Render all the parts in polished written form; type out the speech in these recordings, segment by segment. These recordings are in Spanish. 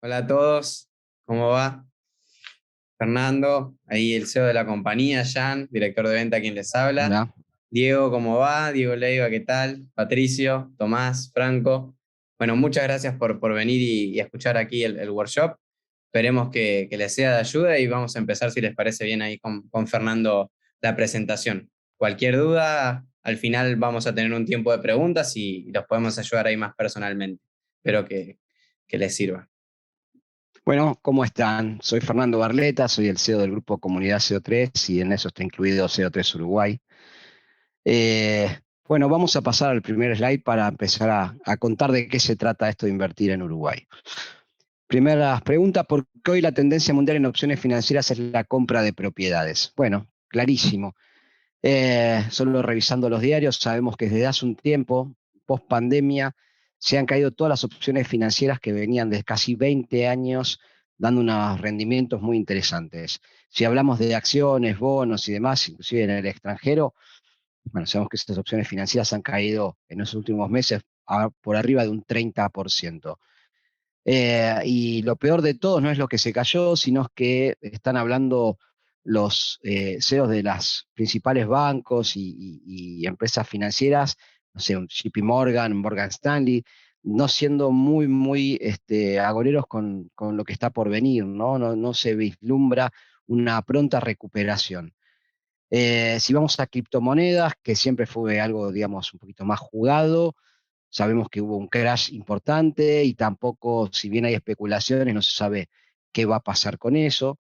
Hola a todos, ¿cómo va? Fernando, ahí el CEO de la compañía, Jan, director de venta, quien les habla. Hola. Diego, ¿cómo va? Diego Leiva, ¿qué tal? Patricio, Tomás, Franco. Bueno, muchas gracias por venir y escuchar aquí el workshop. Esperemos que les sea de ayuda y vamos a empezar, si les parece bien, ahí con Fernando la presentación. Cualquier duda, al final vamos a tener un tiempo de preguntas y los podemos ayudar ahí más personalmente. Espero que les sirva. Bueno, ¿cómo están? Soy Fernando Barleta, soy el CEO del grupo Comunidad CO3 y en eso está incluido CO3 Uruguay. Bueno, vamos a pasar al primer slide para empezar a contar de qué se trata esto de invertir en Uruguay. Primera pregunta, ¿por qué hoy la tendencia mundial en opciones financieras es la compra de propiedades? Bueno, clarísimo. Solo revisando los diarios, sabemos que desde hace un tiempo, post pandemia, se han caído todas las opciones financieras que venían de casi 20 años dando unos rendimientos muy interesantes. Si hablamos de acciones, bonos y demás, inclusive en el extranjero, bueno, sabemos que estas opciones financieras han caído en los últimos meses por arriba de un 30%. Y lo peor de todo no es lo que se cayó, sino que están hablando los CEOs de las principales bancos y empresas financieras, no sé, un JP Morgan, un Morgan Stanley, no siendo muy agoreros con lo que está por venir, ¿no? No se vislumbra una pronta recuperación. Si vamos a criptomonedas, que siempre fue algo, digamos, un poquito más jugado, sabemos que hubo un crash importante y tampoco, si bien hay especulaciones, no se sabe qué va a pasar con eso.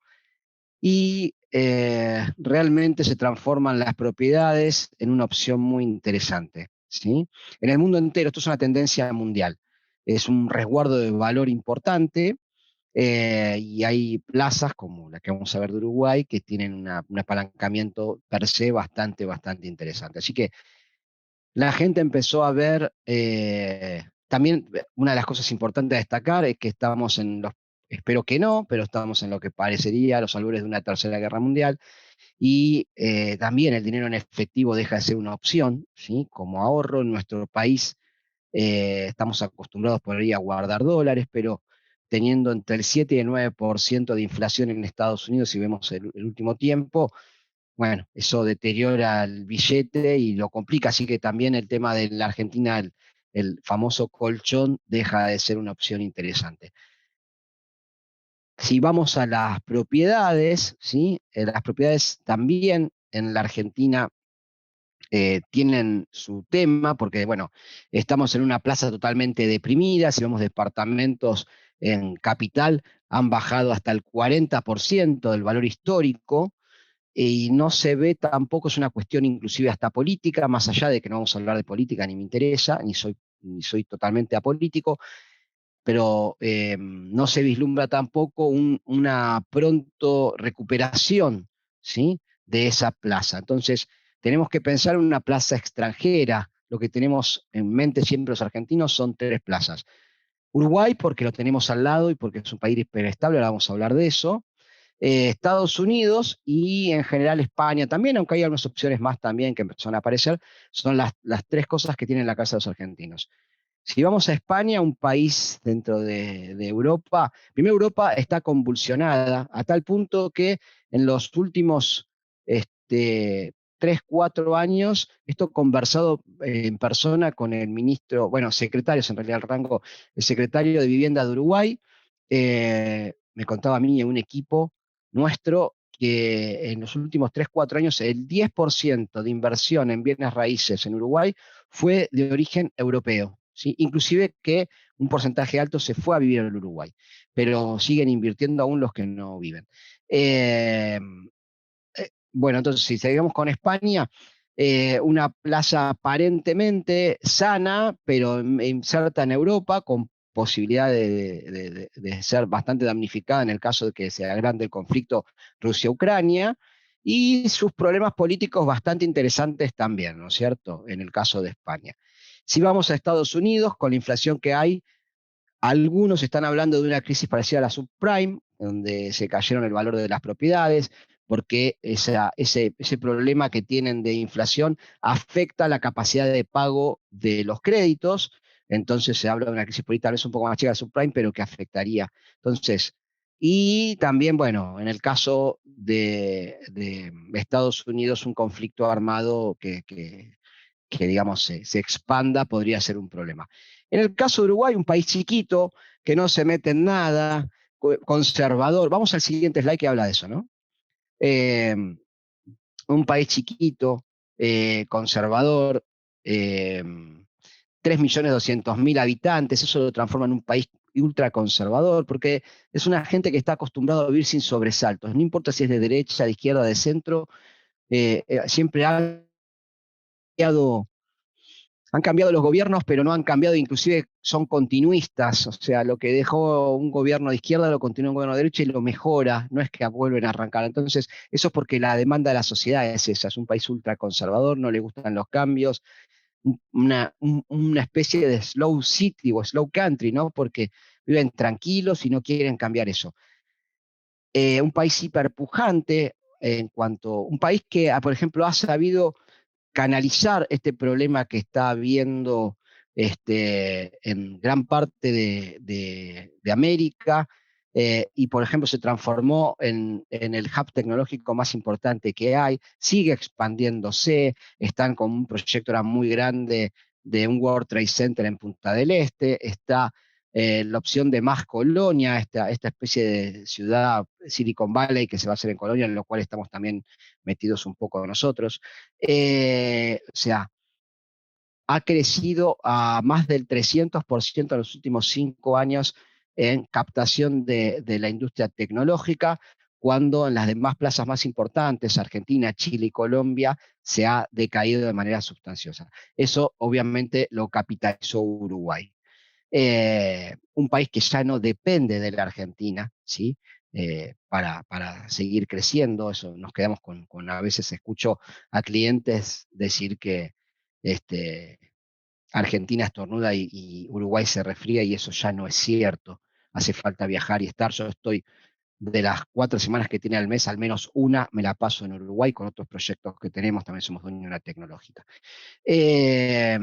Y realmente se transforman las propiedades en una opción muy interesante, ¿sí? En el mundo entero, esto es una tendencia mundial, es un resguardo de valor importante. Y hay plazas como la que vamos a ver de Uruguay que tienen un apalancamiento per se bastante interesante. Así que la gente empezó a ver, también una de las cosas importantes a destacar es que estamos en los, espero que no, pero estamos en lo que parecería los albores de una tercera guerra mundial y también el dinero en efectivo deja de ser una opción, ¿sí? Como ahorro en nuestro país estamos acostumbrados por ahí a guardar dólares, pero teniendo entre el 7 y el 9% de inflación en Estados Unidos, si vemos el último tiempo, bueno, eso deteriora el billete y lo complica, así que también el tema de la Argentina, el famoso colchón, deja de ser una opción interesante. Si vamos a las propiedades, ¿sí? Las propiedades también en la Argentina tienen su tema, porque bueno, estamos en una plaza totalmente deprimida, si vemos departamentos en capital, han bajado hasta el 40% del valor histórico, y no se ve tampoco, es una cuestión inclusive hasta política, más allá de que no vamos a hablar de política, ni me interesa, ni soy totalmente apolítico, pero no se vislumbra tampoco una pronto recuperación, ¿sí? De esa plaza. Entonces, tenemos que pensar en una plaza extranjera. Lo que tenemos en mente siempre los argentinos son tres plazas. Uruguay, porque lo tenemos al lado y porque es un país hiperestable, ahora vamos a hablar de eso. Estados Unidos y en general España también, aunque hay algunas opciones más también que empezaron a aparecer, son las tres cosas que tienen la casa de los argentinos. Si vamos a España, un país dentro de Europa, primero Europa está convulsionada a tal punto que en los últimos 3, 4 años, esto conversado en persona con el ministro, bueno, secretarios en realidad el rango, el secretario de Vivienda de Uruguay, me contaba a mí en un equipo nuestro que en los últimos 3, 4 años el 10% de inversión en bienes raíces en Uruguay fue de origen europeo, ¿sí? Inclusive que un porcentaje alto se fue a vivir en Uruguay, pero siguen invirtiendo aún los que no viven. Eh, bueno, entonces si seguimos con España, una plaza aparentemente sana, pero inserta en Europa, con posibilidad de ser bastante damnificada en el caso de que se agrande el conflicto Rusia-Ucrania, y sus problemas políticos bastante interesantes también, ¿no es cierto?, en el caso de España. Si vamos a Estados Unidos, con la inflación que hay, algunos están hablando de una crisis parecida a la subprime, donde se cayeron el valor de las propiedades, porque ese problema que tienen de inflación afecta la capacidad de pago de los créditos, Entonces se habla de una crisis política tal vez un poco más chica del subprime, pero que afectaría. Entonces, y también, bueno, en el caso de Estados Unidos, un conflicto armado que digamos, se expanda podría ser un problema. En el caso de Uruguay, un país chiquito, que no se mete en nada, conservador. Vamos al siguiente slide que habla de eso, ¿no? Eh, un país chiquito, conservador, eh, 3.200.000 habitantes, eso lo transforma en un país ultraconservador, porque es una gente que está acostumbrada a vivir sin sobresaltos, no importa si es de derecha, de izquierda, de centro, siempre han cambiado los gobiernos, pero no han cambiado, inclusive son continuistas, o sea, lo que dejó un gobierno de izquierda lo continúa un gobierno de derecha y lo mejora, no es que vuelven a arrancar. Entonces, eso es porque la demanda de la sociedad es esa, es un país ultraconservador, no le gustan los cambios, una especie de slow city o slow country, ¿no? Porque viven tranquilos y no quieren cambiar eso. Un país hiperpujante en cuanto, un país que, por ejemplo, ha sabido canalizar este problema que está habiendo en gran parte de América, y por ejemplo se transformó en el hub tecnológico más importante que hay, sigue expandiéndose, están con un proyecto ahora muy grande de un World Trade Center en Punta del Este, está la opción de más Colonia, esta especie de ciudad Silicon Valley que se va a hacer en Colonia, en lo cual estamos también metidos un poco nosotros. O sea, ha crecido a más del 300% en los últimos 5 años en captación de la industria tecnológica, cuando en las demás plazas más importantes, Argentina, Chile y Colombia, se ha decaído de manera sustanciosa. Eso obviamente lo capitalizó Uruguay. Un país que ya no depende de la Argentina, ¿sí? Para seguir creciendo. Eso nos quedamos a veces escucho a clientes decir que este, Argentina estornuda y Uruguay se resfría, y eso ya no es cierto. Hace falta viajar y estar. Yo estoy de las 4 semanas que tiene al mes, al menos una me la paso en Uruguay con otros proyectos que tenemos, también somos dueños de una tecnológica. Eh,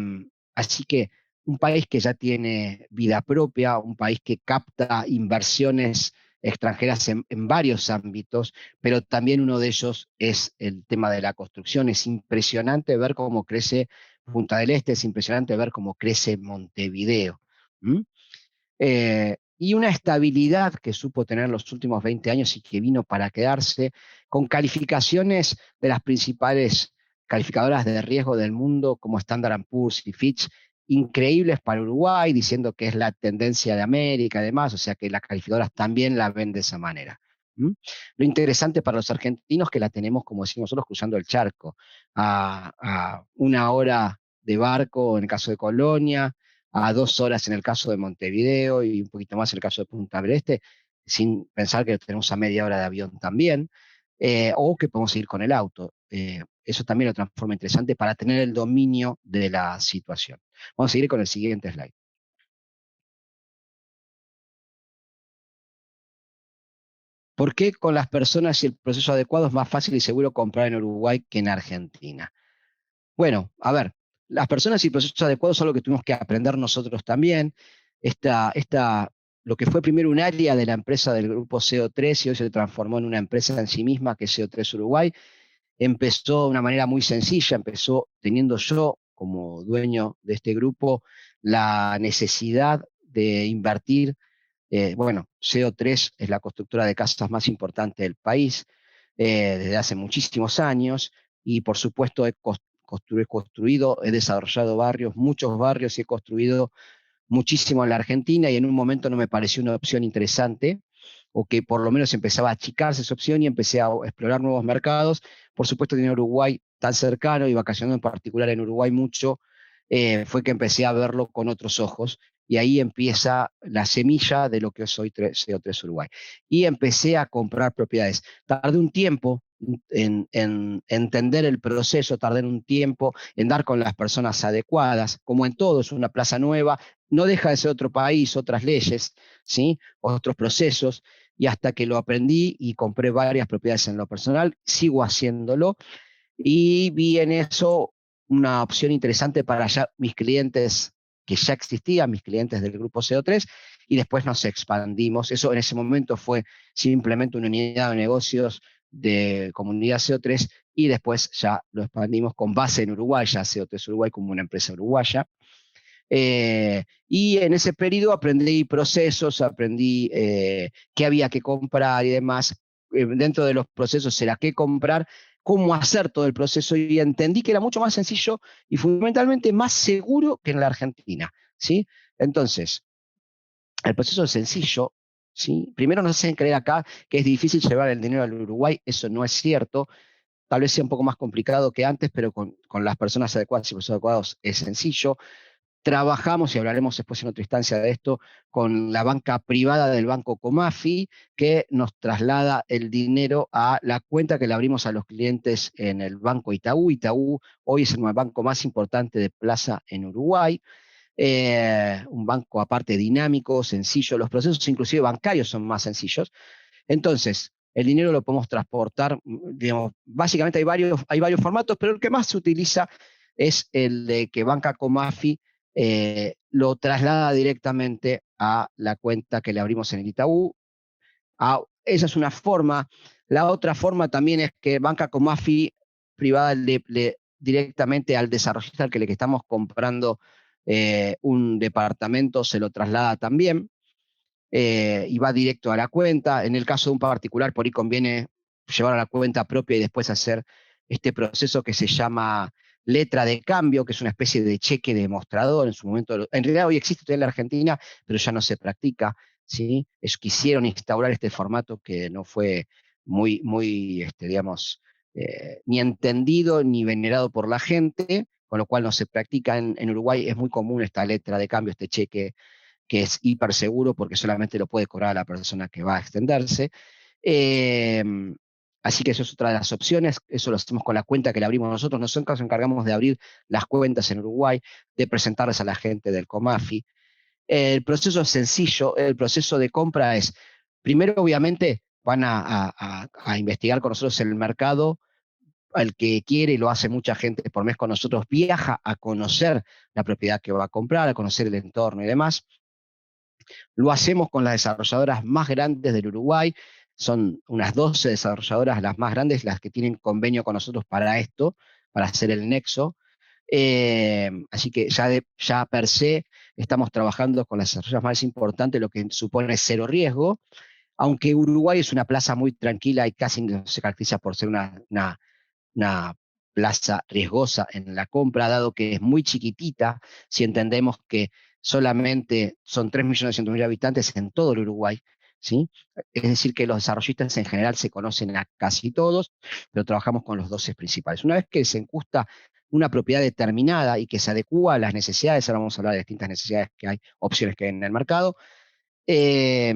Así que un país que ya tiene vida propia, un país que capta inversiones extranjeras en varios ámbitos, pero también uno de ellos es el tema de la construcción. Es impresionante ver cómo crece Punta del Este, es impresionante ver cómo crece Montevideo. ¿Mm? Y una estabilidad que supo tener los últimos 20 años y que vino para quedarse, con calificaciones de las principales calificadoras de riesgo del mundo, como Standard Poor's y Fitch, increíbles para Uruguay, diciendo que es la tendencia de América y demás, o sea que las calificadoras también la ven de esa manera. ¿Mm? Lo interesante para los argentinos que la tenemos, como decimos nosotros, cruzando el charco, a 1 hora de barco en el caso de Colonia, a 2 horas en el caso de Montevideo y un poquito más en el caso de Punta del Este, sin pensar que tenemos a media hora de avión también, o que podemos ir con el auto. Eso también lo transforma interesante para tener el dominio de la situación. Vamos a seguir con el siguiente slide. ¿Por qué con las personas y el proceso adecuado es más fácil y seguro comprar en Uruguay que en Argentina? Bueno, a ver, las personas y procesos adecuados son lo que tuvimos que aprender nosotros también. Lo que fue primero un área de la empresa del grupo CO3 y hoy se transformó en una empresa en sí misma, que es CO3 Uruguay, empezó de una manera muy sencilla, empezó teniendo yo como dueño de este grupo la necesidad de invertir. Bueno, CO3 es la constructora de casas más importante del país desde hace muchísimos años, y por supuesto he construido, he desarrollado barrios, muchos barrios, y he construido muchísimo en la Argentina, y en un momento no me pareció una opción interesante, o que por lo menos empezaba a achicarse esa opción y empecé a explorar nuevos mercados. Por supuesto, tenía Uruguay tan cercano y vacacionando en particular en Uruguay mucho, fue que empecé a verlo con otros ojos, y ahí empieza la semilla de lo que es hoy CO3 Uruguay. Y empecé a comprar propiedades. Tardé un tiempo en entender el proceso, tardé un tiempo en dar con las personas adecuadas, como en todo, es una plaza nueva, no deja de ser otro país, otras leyes, ¿sí? Otros procesos, y hasta que lo aprendí y compré varias propiedades en lo personal, sigo haciéndolo, y vi en eso una opción interesante para ya mis clientes que ya existía, mis clientes del grupo CO3, y después nos expandimos. Eso en ese momento fue simplemente una unidad de negocios de comunidad CO3, y después ya lo expandimos con base en Uruguay, ya CO3 Uruguay como una empresa uruguaya. Y en ese periodo aprendí procesos, aprendí qué había que comprar y demás. Dentro de los procesos era qué comprar, cómo hacer todo el proceso, y entendí que era mucho más sencillo y fundamentalmente más seguro que en la Argentina, ¿sí? Entonces, el proceso es sencillo, ¿sí? Primero nos hacen creer acá que es difícil llevar el dinero al Uruguay. Eso no es cierto. Tal vez sea un poco más complicado que antes, pero con las personas adecuadas y procesos adecuados es sencillo. Trabajamos, y hablaremos después en otra instancia de esto, con la banca privada del Banco Comafi, que nos traslada el dinero a la cuenta que le abrimos a los clientes en el Banco Itaú. Itaú hoy es el banco más importante de plaza en Uruguay. Un banco aparte dinámico, sencillo. Los procesos inclusive bancarios son más sencillos. Entonces, el dinero lo podemos transportar, digamos, básicamente hay varios formatos, pero el que más se utiliza es el de que Banca Comafi lo traslada directamente a la cuenta que le abrimos en el Itaú. Esa es una forma. La otra forma también es que Banca Comafi privada directamente al desarrollista al que le estamos comprando un departamento, se lo traslada también. Y va directo a la cuenta. En el caso de un particular, por ahí conviene llevar a la cuenta propia y después hacer este proceso que se llama letra de cambio, que es una especie de cheque demostrador. En su momento, en realidad hoy existe todavía en la Argentina, pero ya no se practica, ¿sí? Quisieron instaurar este formato que no fue muy digamos, ni entendido ni venerado por la gente, con lo cual no se practica en Uruguay. Es muy común esta letra de cambio, este cheque, que es hiper seguro porque solamente lo puede cobrar la persona que va a extenderse. Eh, Así que eso es otra de las opciones. Eso lo hacemos con la cuenta que le abrimos nosotros. Nosotros nos encargamos de abrir las cuentas en Uruguay, de presentarles a la gente del Comafi. El proceso es sencillo. El proceso de compra es, primero obviamente van a investigar con nosotros el mercado. El que quiere, y lo hace mucha gente por mes con nosotros, viaja a conocer la propiedad que va a comprar, a conocer el entorno y demás. Lo hacemos con las desarrolladoras más grandes del Uruguay. Son unas 12 desarrolladoras las más grandes, las que tienen convenio con nosotros para esto, para hacer el nexo. Así que ya per se estamos trabajando con las desarrolladoras más importantes, lo que supone cero riesgo. Aunque Uruguay es una plaza muy tranquila y casi no se caracteriza por ser una plaza riesgosa en la compra, dado que es muy chiquitita, si entendemos que solamente son 3.200.000 habitantes en todo el Uruguay, ¿sí? Es decir, que los desarrollistas en general se conocen a casi todos, pero trabajamos con los 12 principales. Una vez que se encusta una propiedad determinada y que se adecúa a las necesidades, ahora vamos a hablar de distintas necesidades que hay, opciones que hay en el mercado, eh,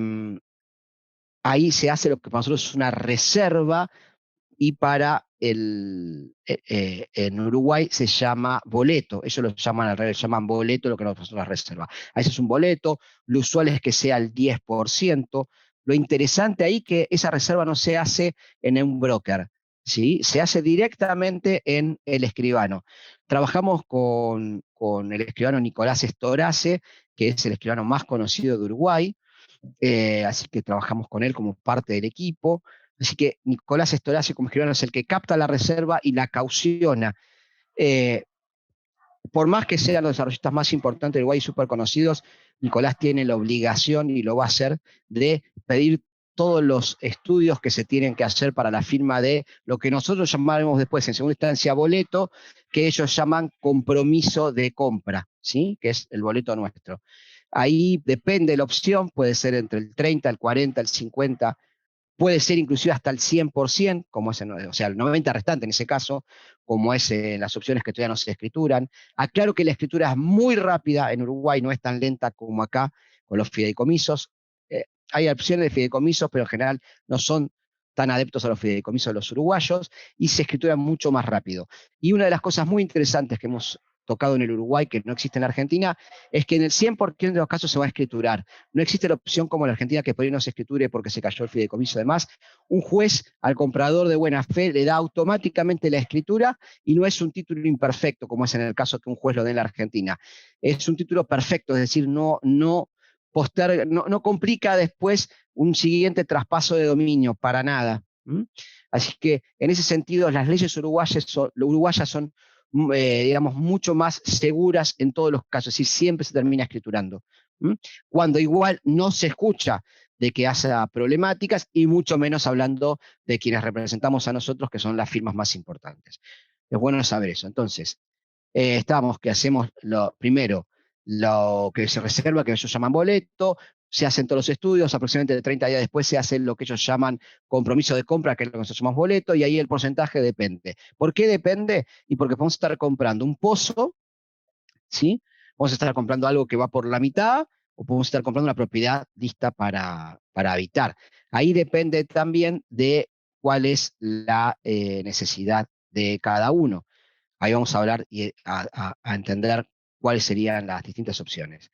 ahí se hace lo que para nosotros es una reserva, y para en Uruguay se llama boleto. Ellos lo llaman al revés, llaman boleto lo que nosotros la reserva. A ese es un boleto. Lo usual es que sea el 10%. Lo interesante ahí que esa reserva no se hace en un broker, ¿sí? Se hace directamente en el escribano. Trabajamos con el escribano Nicolás Estorace, que es el escribano más conocido de Uruguay. Así que trabajamos con él como parte del equipo. Así que Nicolás Estorace como escribano es el que capta la reserva y la cauciona. Eh, por más que sean los desarrollistas más importantes de Uruguay y súper conocidos, Nicolás tiene la obligación, y lo va a hacer, de pedir todos los estudios que se tienen que hacer para la firma de lo que nosotros llamaremos después, en segunda instancia, boleto, que ellos llaman compromiso de compra, ¿sí? Que es el boleto nuestro. Ahí depende de la opción, puede ser entre el 30, el 40, el 50, puede ser inclusive hasta el 100%, como es o sea, el 90% restante en ese caso, como es en las opciones que todavía no se escrituran. Aclaro que la escritura es muy rápida en Uruguay, no es tan lenta como acá con los fideicomisos. Hay opciones de fideicomisos, pero en general no son tan adeptos a los fideicomisos de los uruguayos, y se escritura mucho más rápido. Y una de las cosas muy interesantes que hemos tocado en el Uruguay, que no existe en la Argentina, es que en el 100% de los casos se va a escriturar. No existe la opción como en la Argentina que por ahí no se escriture porque se cayó el fideicomiso. Además, un juez al comprador de buena fe le da automáticamente la escritura y no es un título imperfecto, como es en el caso que un juez lo dé en la Argentina. Es un título perfecto, es decir, no complica después un siguiente traspaso de dominio, para nada. Así que en ese sentido las leyes uruguayas son digamos, mucho más seguras en todos los casos, es decir, siempre se termina escriturando. Cuando igual no se escucha de que haya problemáticas y mucho menos hablando de quienes representamos a nosotros, que son las firmas más importantes. Es bueno saber eso. Entonces, estamos que hacemos primero lo que se reserva, que ellos llaman boleto, se hacen todos los estudios, aproximadamente 30 días después se hace lo que ellos llaman compromiso de compra, que es lo que nosotros llamamos boleto, y ahí el porcentaje depende. ¿Por qué depende? Y porque vamos a estar comprando un pozo, ¿sí? Vamos a estar comprando algo que va por la mitad, o podemos estar comprando una propiedad lista para habitar. Ahí depende también de cuál es la necesidad de cada uno. Ahí vamos a hablar y a entender cuáles serían las distintas opciones.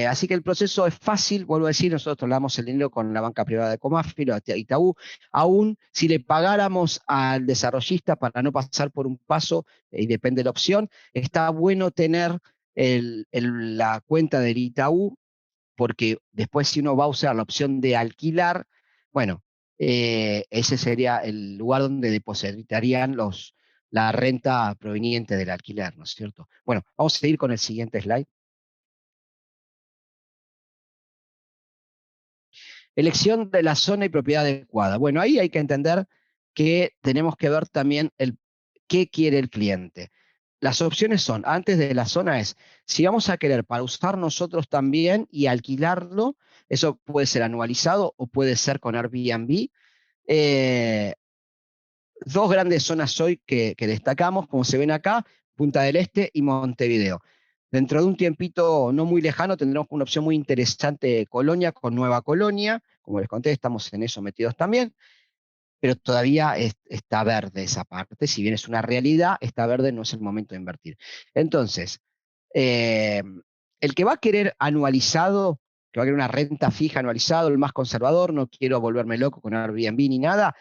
Así que el proceso es fácil, vuelvo a decir, nosotros trasladamos el dinero con la banca privada de Comafilo, Itaú, aún si le pagáramos al desarrollista para no pasar por un paso, y depende de la opción, está bueno tener la cuenta del Itaú, porque después si uno va a usar la opción de alquilar, bueno, ese sería el lugar donde depositarían la renta proveniente del alquiler, ¿no es cierto? Bueno, vamos a seguir con el siguiente slide. Elección de la zona y propiedad adecuada. Bueno, ahí hay que entender que tenemos que ver también qué quiere el cliente. Las opciones son, antes de la zona es, si vamos a querer para usar nosotros también y alquilarlo, eso puede ser anualizado o puede ser con Airbnb. Dos grandes zonas hoy que destacamos, como se ven acá, Punta del Este y Montevideo. Dentro de un tiempito no muy lejano tendremos una opción muy interesante, Colonia, con Nueva Colonia. Como les conté, estamos en eso metidos también, pero todavía está verde esa parte. Si bien es una realidad, está verde, no es el momento de invertir. Entonces, eh, el que va a querer anualizado, que va a querer una renta fija anualizado, el más conservador, no quiero volverme loco con Airbnb ni nada,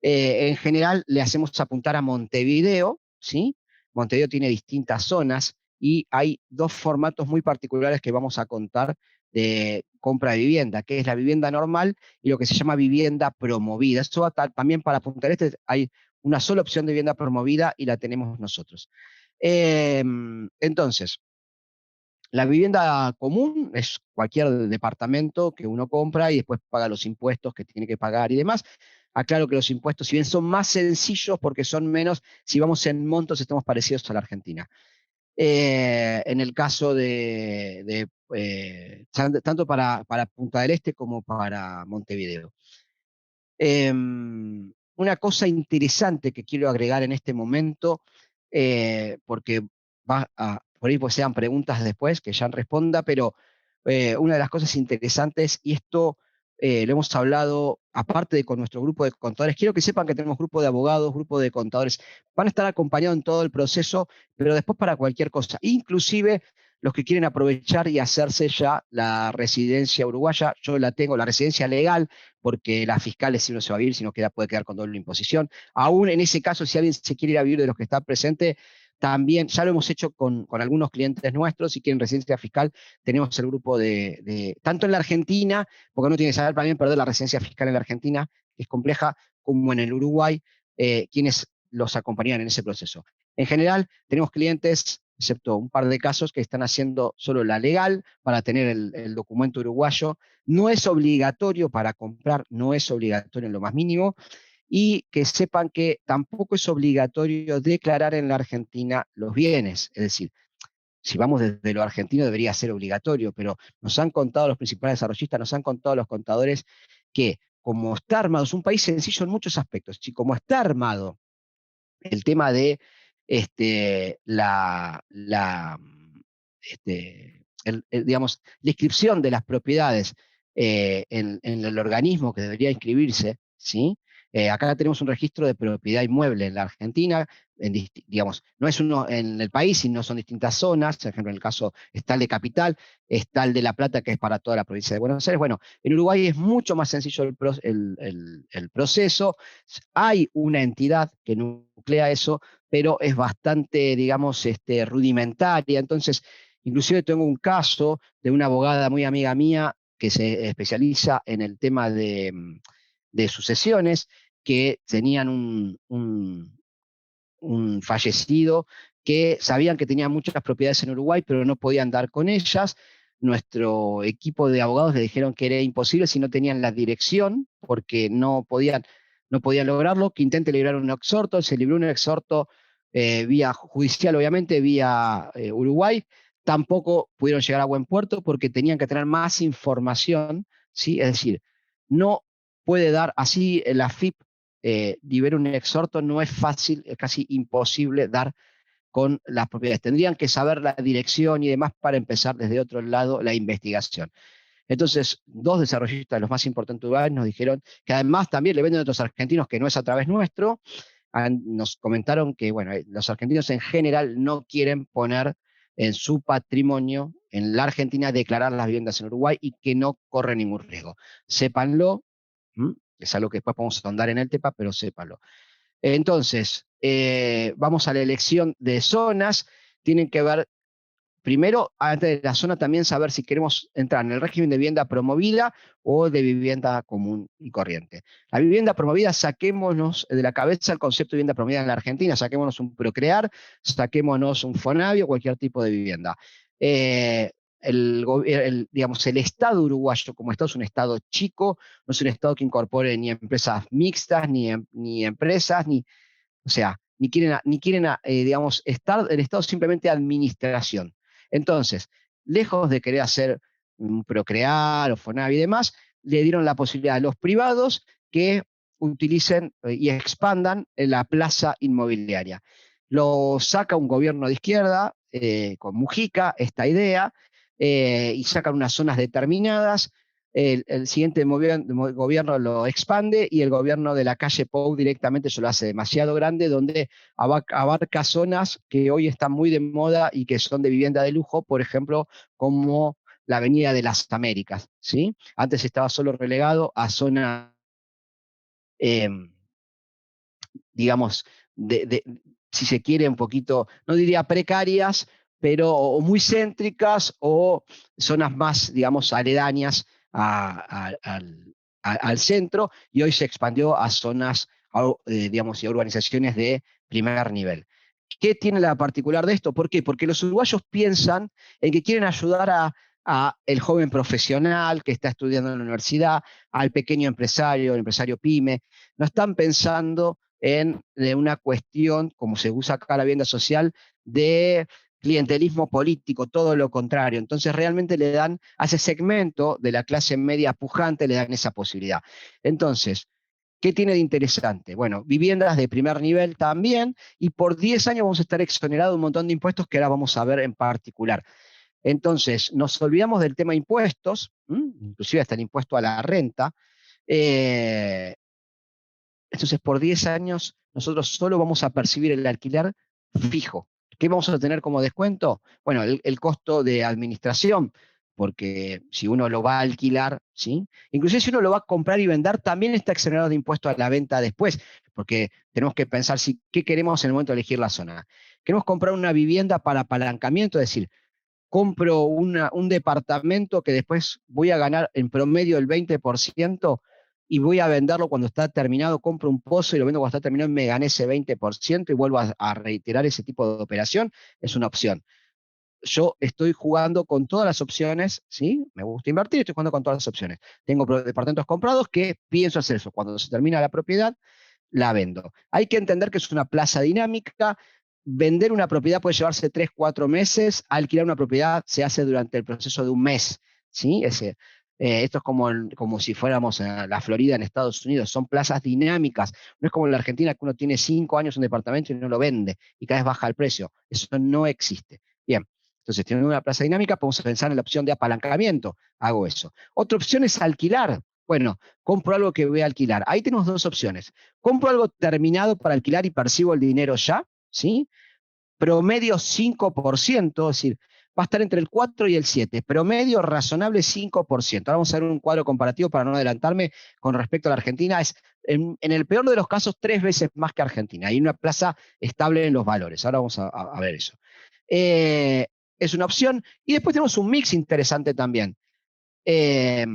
en general le hacemos apuntar a Montevideo, ¿sí? Montevideo tiene distintas zonas y hay dos formatos muy particulares que vamos a contar de compra de vivienda, que es la vivienda normal y lo que se llama vivienda promovida. Eso también para Punta del Este hay una sola opción de vivienda promovida y la tenemos nosotros. Entonces, la vivienda común es cualquier departamento que uno compra y después paga los impuestos que tiene que pagar y demás. Aclaro que los impuestos, si bien son más sencillos porque son menos, si vamos en montos estamos parecidos a la Argentina. En el caso tanto para Punta del Este como para Montevideo. Una cosa interesante que quiero agregar en este momento, porque por ahí pues sean preguntas después que ya responda, pero una de las cosas interesantes, y esto lo hemos hablado aparte de con nuestro grupo de contadores, quiero que sepan que tenemos grupo de abogados, grupo de contadores, van a estar acompañados en todo el proceso, pero después para cualquier cosa, inclusive los que quieren aprovechar y hacerse ya la residencia uruguaya. Yo la tengo, la residencia legal, porque la fiscal si no se va a vivir, si no puede quedar con doble imposición. Aún en ese caso, si alguien se quiere ir a vivir de los que está presente, también ya lo hemos hecho con algunos clientes nuestros. Si quieren residencia fiscal, tenemos el grupo tanto en la Argentina, porque uno tiene que saber también perder la residencia fiscal en la Argentina, que es compleja, como en el Uruguay, quienes los acompañan en ese proceso. En general, tenemos clientes, excepto un par de casos, que están haciendo solo la legal para tener el documento uruguayo. No es obligatorio para comprar, no es obligatorio en lo más mínimo, y que sepan que tampoco es obligatorio declarar en la Argentina los bienes. Es decir, si vamos desde lo argentino debería ser obligatorio, pero nos han contado los principales desarrollistas, nos han contado los contadores que como está armado, es un país sencillo en muchos aspectos, y como está armado el tema de digamos, la inscripción de las propiedades en el organismo que debería inscribirse, ¿sí? Acá tenemos un registro de propiedad inmueble en la Argentina, digamos, no es uno en el país, sino son distintas zonas. Por ejemplo, en el caso está el de Capital, está el de La Plata, que es para toda la provincia de Buenos Aires. Bueno, en Uruguay es mucho más sencillo el proceso. Hay una entidad que nuclea eso, pero es bastante, digamos, rudimentaria. Entonces, inclusive tengo un caso de una abogada muy amiga mía que se especializa en el tema de sucesiones, que tenían un fallecido que sabían que tenía muchas propiedades en Uruguay, pero no podían dar con ellas. Nuestro equipo de abogados le dijeron que era imposible si no tenían la dirección, porque no podían lograrlo, que intente librar un exhorto. Se libró un exhorto vía judicial, obviamente, vía Uruguay. Tampoco pudieron llegar a buen puerto porque tenían que tener más información, ¿sí? Es decir, no puede dar así la FIP libera un exhorto, no es fácil, es casi imposible dar con las propiedades. Tendrían que saber la dirección y demás para empezar desde otro lado la investigación. Entonces, dos desarrollistas de los más importantes de Uruguay nos dijeron que además también le venden a otros argentinos que no es a través nuestro. Nos comentaron que, bueno, los argentinos en general no quieren poner en su patrimonio en la Argentina, declarar las viviendas en Uruguay y que no corre ningún riesgo. Sépanlo, es algo que después podemos ahondar en el tema, pero sépanlo. Entonces, vamos a la elección de zonas. Tienen que ver, primero, antes de la zona, también saber si queremos entrar en el régimen de vivienda promovida o de vivienda común y corriente. La vivienda promovida, saquémonos de la cabeza el concepto de vivienda promovida en la Argentina, saquémonos un Procrear, saquémonos un Fonavio, cualquier tipo de vivienda. Digamos, el Estado uruguayo como Estado es un Estado chico, no es un Estado que incorpore ni empresas mixtas, ni empresas, o sea, ni quieren digamos, estar el Estado simplemente administración. Entonces, lejos de querer hacer Procrear o Fonavi y demás, le dieron la posibilidad a los privados que utilicen y expandan la plaza inmobiliaria. Lo saca un gobierno de izquierda, con Mujica, esta idea, y sacan unas zonas determinadas. El siguiente gobierno lo expande y el gobierno de la calle Pou directamente se lo hace demasiado grande, donde abarca zonas que hoy están muy de moda y que son de vivienda de lujo, por ejemplo, como la Avenida de las Américas, ¿sí? Antes estaba solo relegado a zonas, eh, digamos, si se quiere, un poquito, no diría precarias, pero o muy céntricas o zonas más, digamos, aledañas al centro, y hoy se expandió a zonas, digamos, y a urbanizaciones de primer nivel. ¿Qué tiene la particular de esto? ¿Por qué? Porque los uruguayos piensan en que quieren ayudar a el joven profesional que está estudiando en la universidad, al pequeño empresario, el empresario pyme. No están pensando en una cuestión, como se usa acá la vivienda social, de clientelismo político, todo lo contrario. Entonces realmente le dan a ese segmento de la clase media pujante, le dan esa posibilidad. Entonces, ¿qué tiene de interesante? Bueno, viviendas de primer nivel también, y por 10 años vamos a estar exonerados de un montón de impuestos que ahora vamos a ver en particular. Entonces, nos olvidamos del tema impuestos, inclusive hasta el impuesto a la renta. Entonces, por 10 años, nosotros solo vamos a percibir el alquiler fijo. ¿Qué vamos a tener como descuento? Bueno, el costo de administración, porque si uno lo va a alquilar, ¿sí? Inclusive si uno lo va a comprar y vender, también está exonerado de impuesto a la venta después, porque tenemos que pensar qué queremos en el momento de elegir la zona. Queremos comprar una vivienda para apalancamiento, es decir, compro un departamento que después voy a ganar en promedio el 20% y voy a venderlo cuando está terminado, compro un pozo y lo vendo cuando está terminado y me gané ese 20% y vuelvo a reiterar ese tipo de operación, es una opción. Yo estoy jugando con todas las opciones, ¿sí? Me gusta invertir, estoy jugando con todas las opciones. Tengo departamentos comprados que pienso hacer eso. Cuando se termina la propiedad, la vendo. Hay que entender que es una plaza dinámica. Vender una propiedad puede llevarse 3, 4 meses, alquilar una propiedad se hace durante el proceso de un mes, ¿sí? Esto es como si fuéramos a la Florida en Estados Unidos, son plazas dinámicas, no es como en la Argentina que uno tiene 5 años un departamento y no lo vende y cada vez baja el precio, eso no existe. Bien, entonces teniendo una plaza dinámica podemos pensar en la opción de apalancamiento, hago eso. Otra opción es alquilar. Bueno, compro algo que voy a alquilar. Ahí tenemos dos opciones. Compro algo terminado para alquilar y percibo el dinero ya, ¿sí? Promedio 5%, es decir, va a estar entre el 4 y el 7, promedio razonable 5%. Ahora vamos a ver un cuadro comparativo para no adelantarme con respecto a la Argentina. Es, en el peor de los casos, 3 veces más que Argentina. Hay una plaza estable en los valores. Ahora vamos a ver eso. Eh, es una opción. Y después tenemos un mix interesante también. Eh,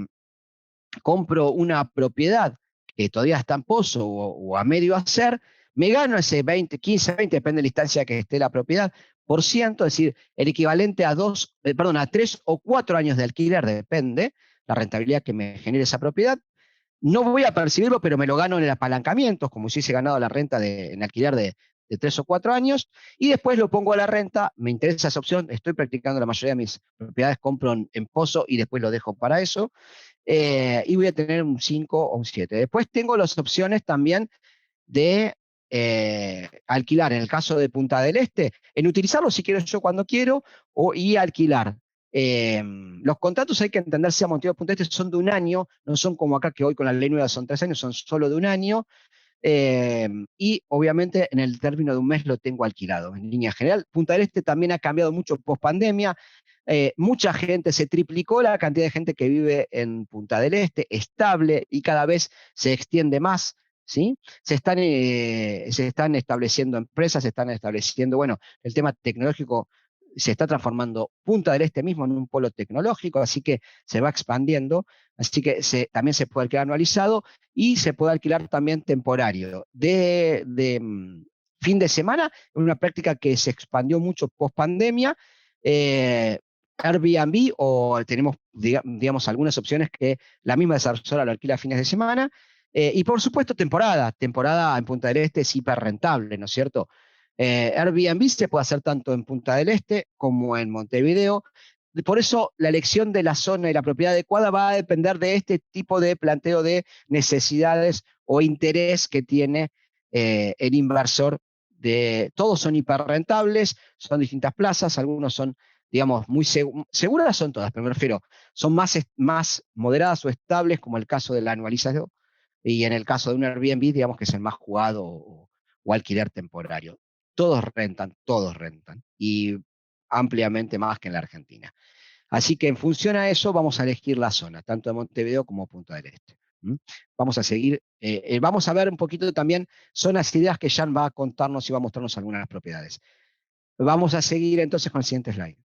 compro una propiedad que todavía está en pozo o a medio hacer, me gano ese 20, 15, 20, depende de la instancia que esté la propiedad, por ciento, es decir, el equivalente a a 3 o 4 años de alquiler, depende la rentabilidad que me genere esa propiedad. No voy a percibirlo, pero me lo gano en el apalancamiento, como si hubiese ganado la renta en alquiler de 3 o 4 años, y después lo pongo a la renta, me interesa esa opción, estoy practicando la mayoría de mis propiedades, compro en pozo y después lo dejo para eso, y voy a tener un 5 o un 7. Después tengo las opciones también de alquilar, en el caso de Punta del Este, en utilizarlo si quiero yo cuando quiero, y alquilar. Los contratos hay que entender, sea Montevideo Punta del Este, son de un año, no son como acá que hoy con la ley nueva son 3 años, son solo de un año. Y obviamente en el término de un mes lo tengo alquilado. En línea general, Punta del Este también ha cambiado mucho post pandemia. Mucha gente, se triplicó la cantidad de gente que vive en Punta del Este, estable, y cada vez se extiende más, ¿sí? Se están estableciendo empresas, se están estableciendo, bueno, el tema tecnológico se está transformando Punta del Este mismo en un polo tecnológico, así que se va expandiendo, así que también se puede alquilar anualizado y se puede alquilar también temporario. Fin de semana, una práctica que se expandió mucho post pandemia. Airbnb, o tenemos, digamos, algunas opciones que la misma desarrolladora lo alquila fines de semana. Y por supuesto, temporada en Punta del Este es hiper rentable, ¿no es cierto? Airbnb se puede hacer tanto en Punta del Este como en Montevideo. Por eso la elección de la zona y la propiedad adecuada va a depender de este tipo de planteo de necesidades o interés que tiene el inversor. Todos son hiperrentables, son distintas plazas, algunos son, digamos, muy seguras, son todas, pero me refiero, son más moderadas o estables, como el caso del anualizado, y en el caso de un Airbnb, digamos que es el más jugado o alquiler temporario. Todos rentan, y ampliamente más que en la Argentina. Así que en función a eso vamos a elegir la zona, tanto de Montevideo como Punta del Este. Vamos a seguir, vamos a ver un poquito también zonas y ideas que Jan va a contarnos y va a mostrarnos algunas propiedades. Vamos a seguir entonces con el siguiente slide.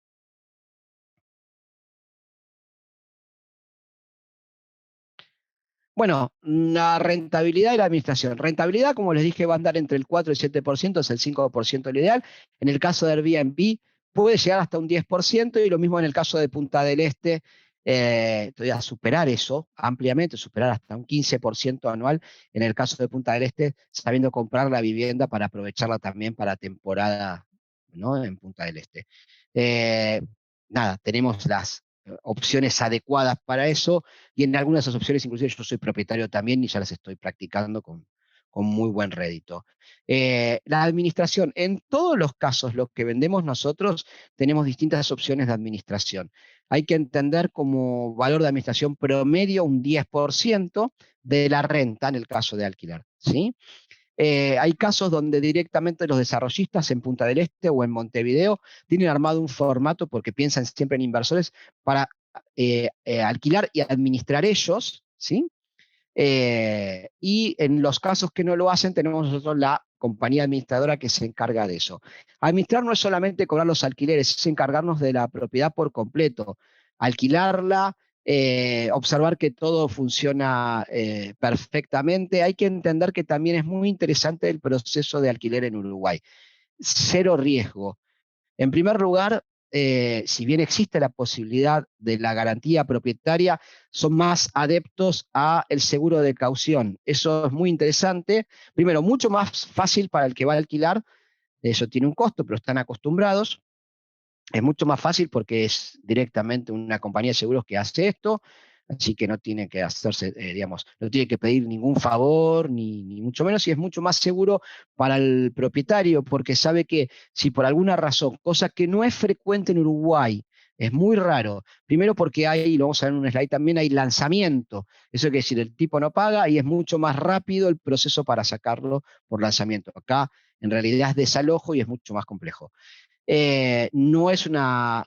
Bueno, la rentabilidad y la administración. Rentabilidad, como les dije, va a andar entre el 4 y el 7%, es el 5% el ideal. En el caso de Airbnb puede llegar hasta un 10%, y lo mismo en el caso de Punta del Este, todavía superar eso ampliamente, superar hasta un 15% anual en el caso de Punta del Este, sabiendo comprar la vivienda para aprovecharla también para temporada, ¿no?, en Punta del Este. Nada, tenemos las opciones adecuadas para eso, y en algunas de esas opciones inclusive yo soy propietario también y ya las estoy practicando con muy buen rédito. La administración, en todos los casos, los que vendemos nosotros, tenemos distintas opciones de administración. Hay que entender como valor de administración promedio un 10% de la renta en el caso de alquilar, ¿sí? Hay casos donde directamente los desarrollistas en Punta del Este o en Montevideo tienen armado un formato, porque piensan siempre en inversores, para alquilar y administrar ellos, ¿sí? Y en los casos que no lo hacen, tenemos nosotros la compañía administradora que se encarga de eso. Administrar no es solamente cobrar los alquileres, es encargarnos de la propiedad por completo, alquilarla, observar que todo funciona perfectamente. Hay que entender que también es muy interesante el proceso de alquiler en Uruguay. Cero riesgo. En primer lugar, si bien existe la posibilidad de la garantía propietaria, son más adeptos a el seguro de caución. Eso es muy interesante. Primero, mucho más fácil para el que va a alquilar. Eso tiene un costo, pero están acostumbrados. Es mucho más fácil porque es directamente una compañía de seguros que hace esto, así que no tiene que hacerse, digamos, no tiene que pedir ningún favor, ni mucho menos, y es mucho más seguro para el propietario, porque sabe que si por alguna razón, cosa que no es frecuente en Uruguay, Es muy raro. Primero porque hay, lo vamos a ver en un slide también, hay lanzamiento. Eso quiere decir, el tipo no paga y es mucho más rápido el proceso para sacarlo por lanzamiento. Acá en realidad es desalojo y es mucho más complejo. No es una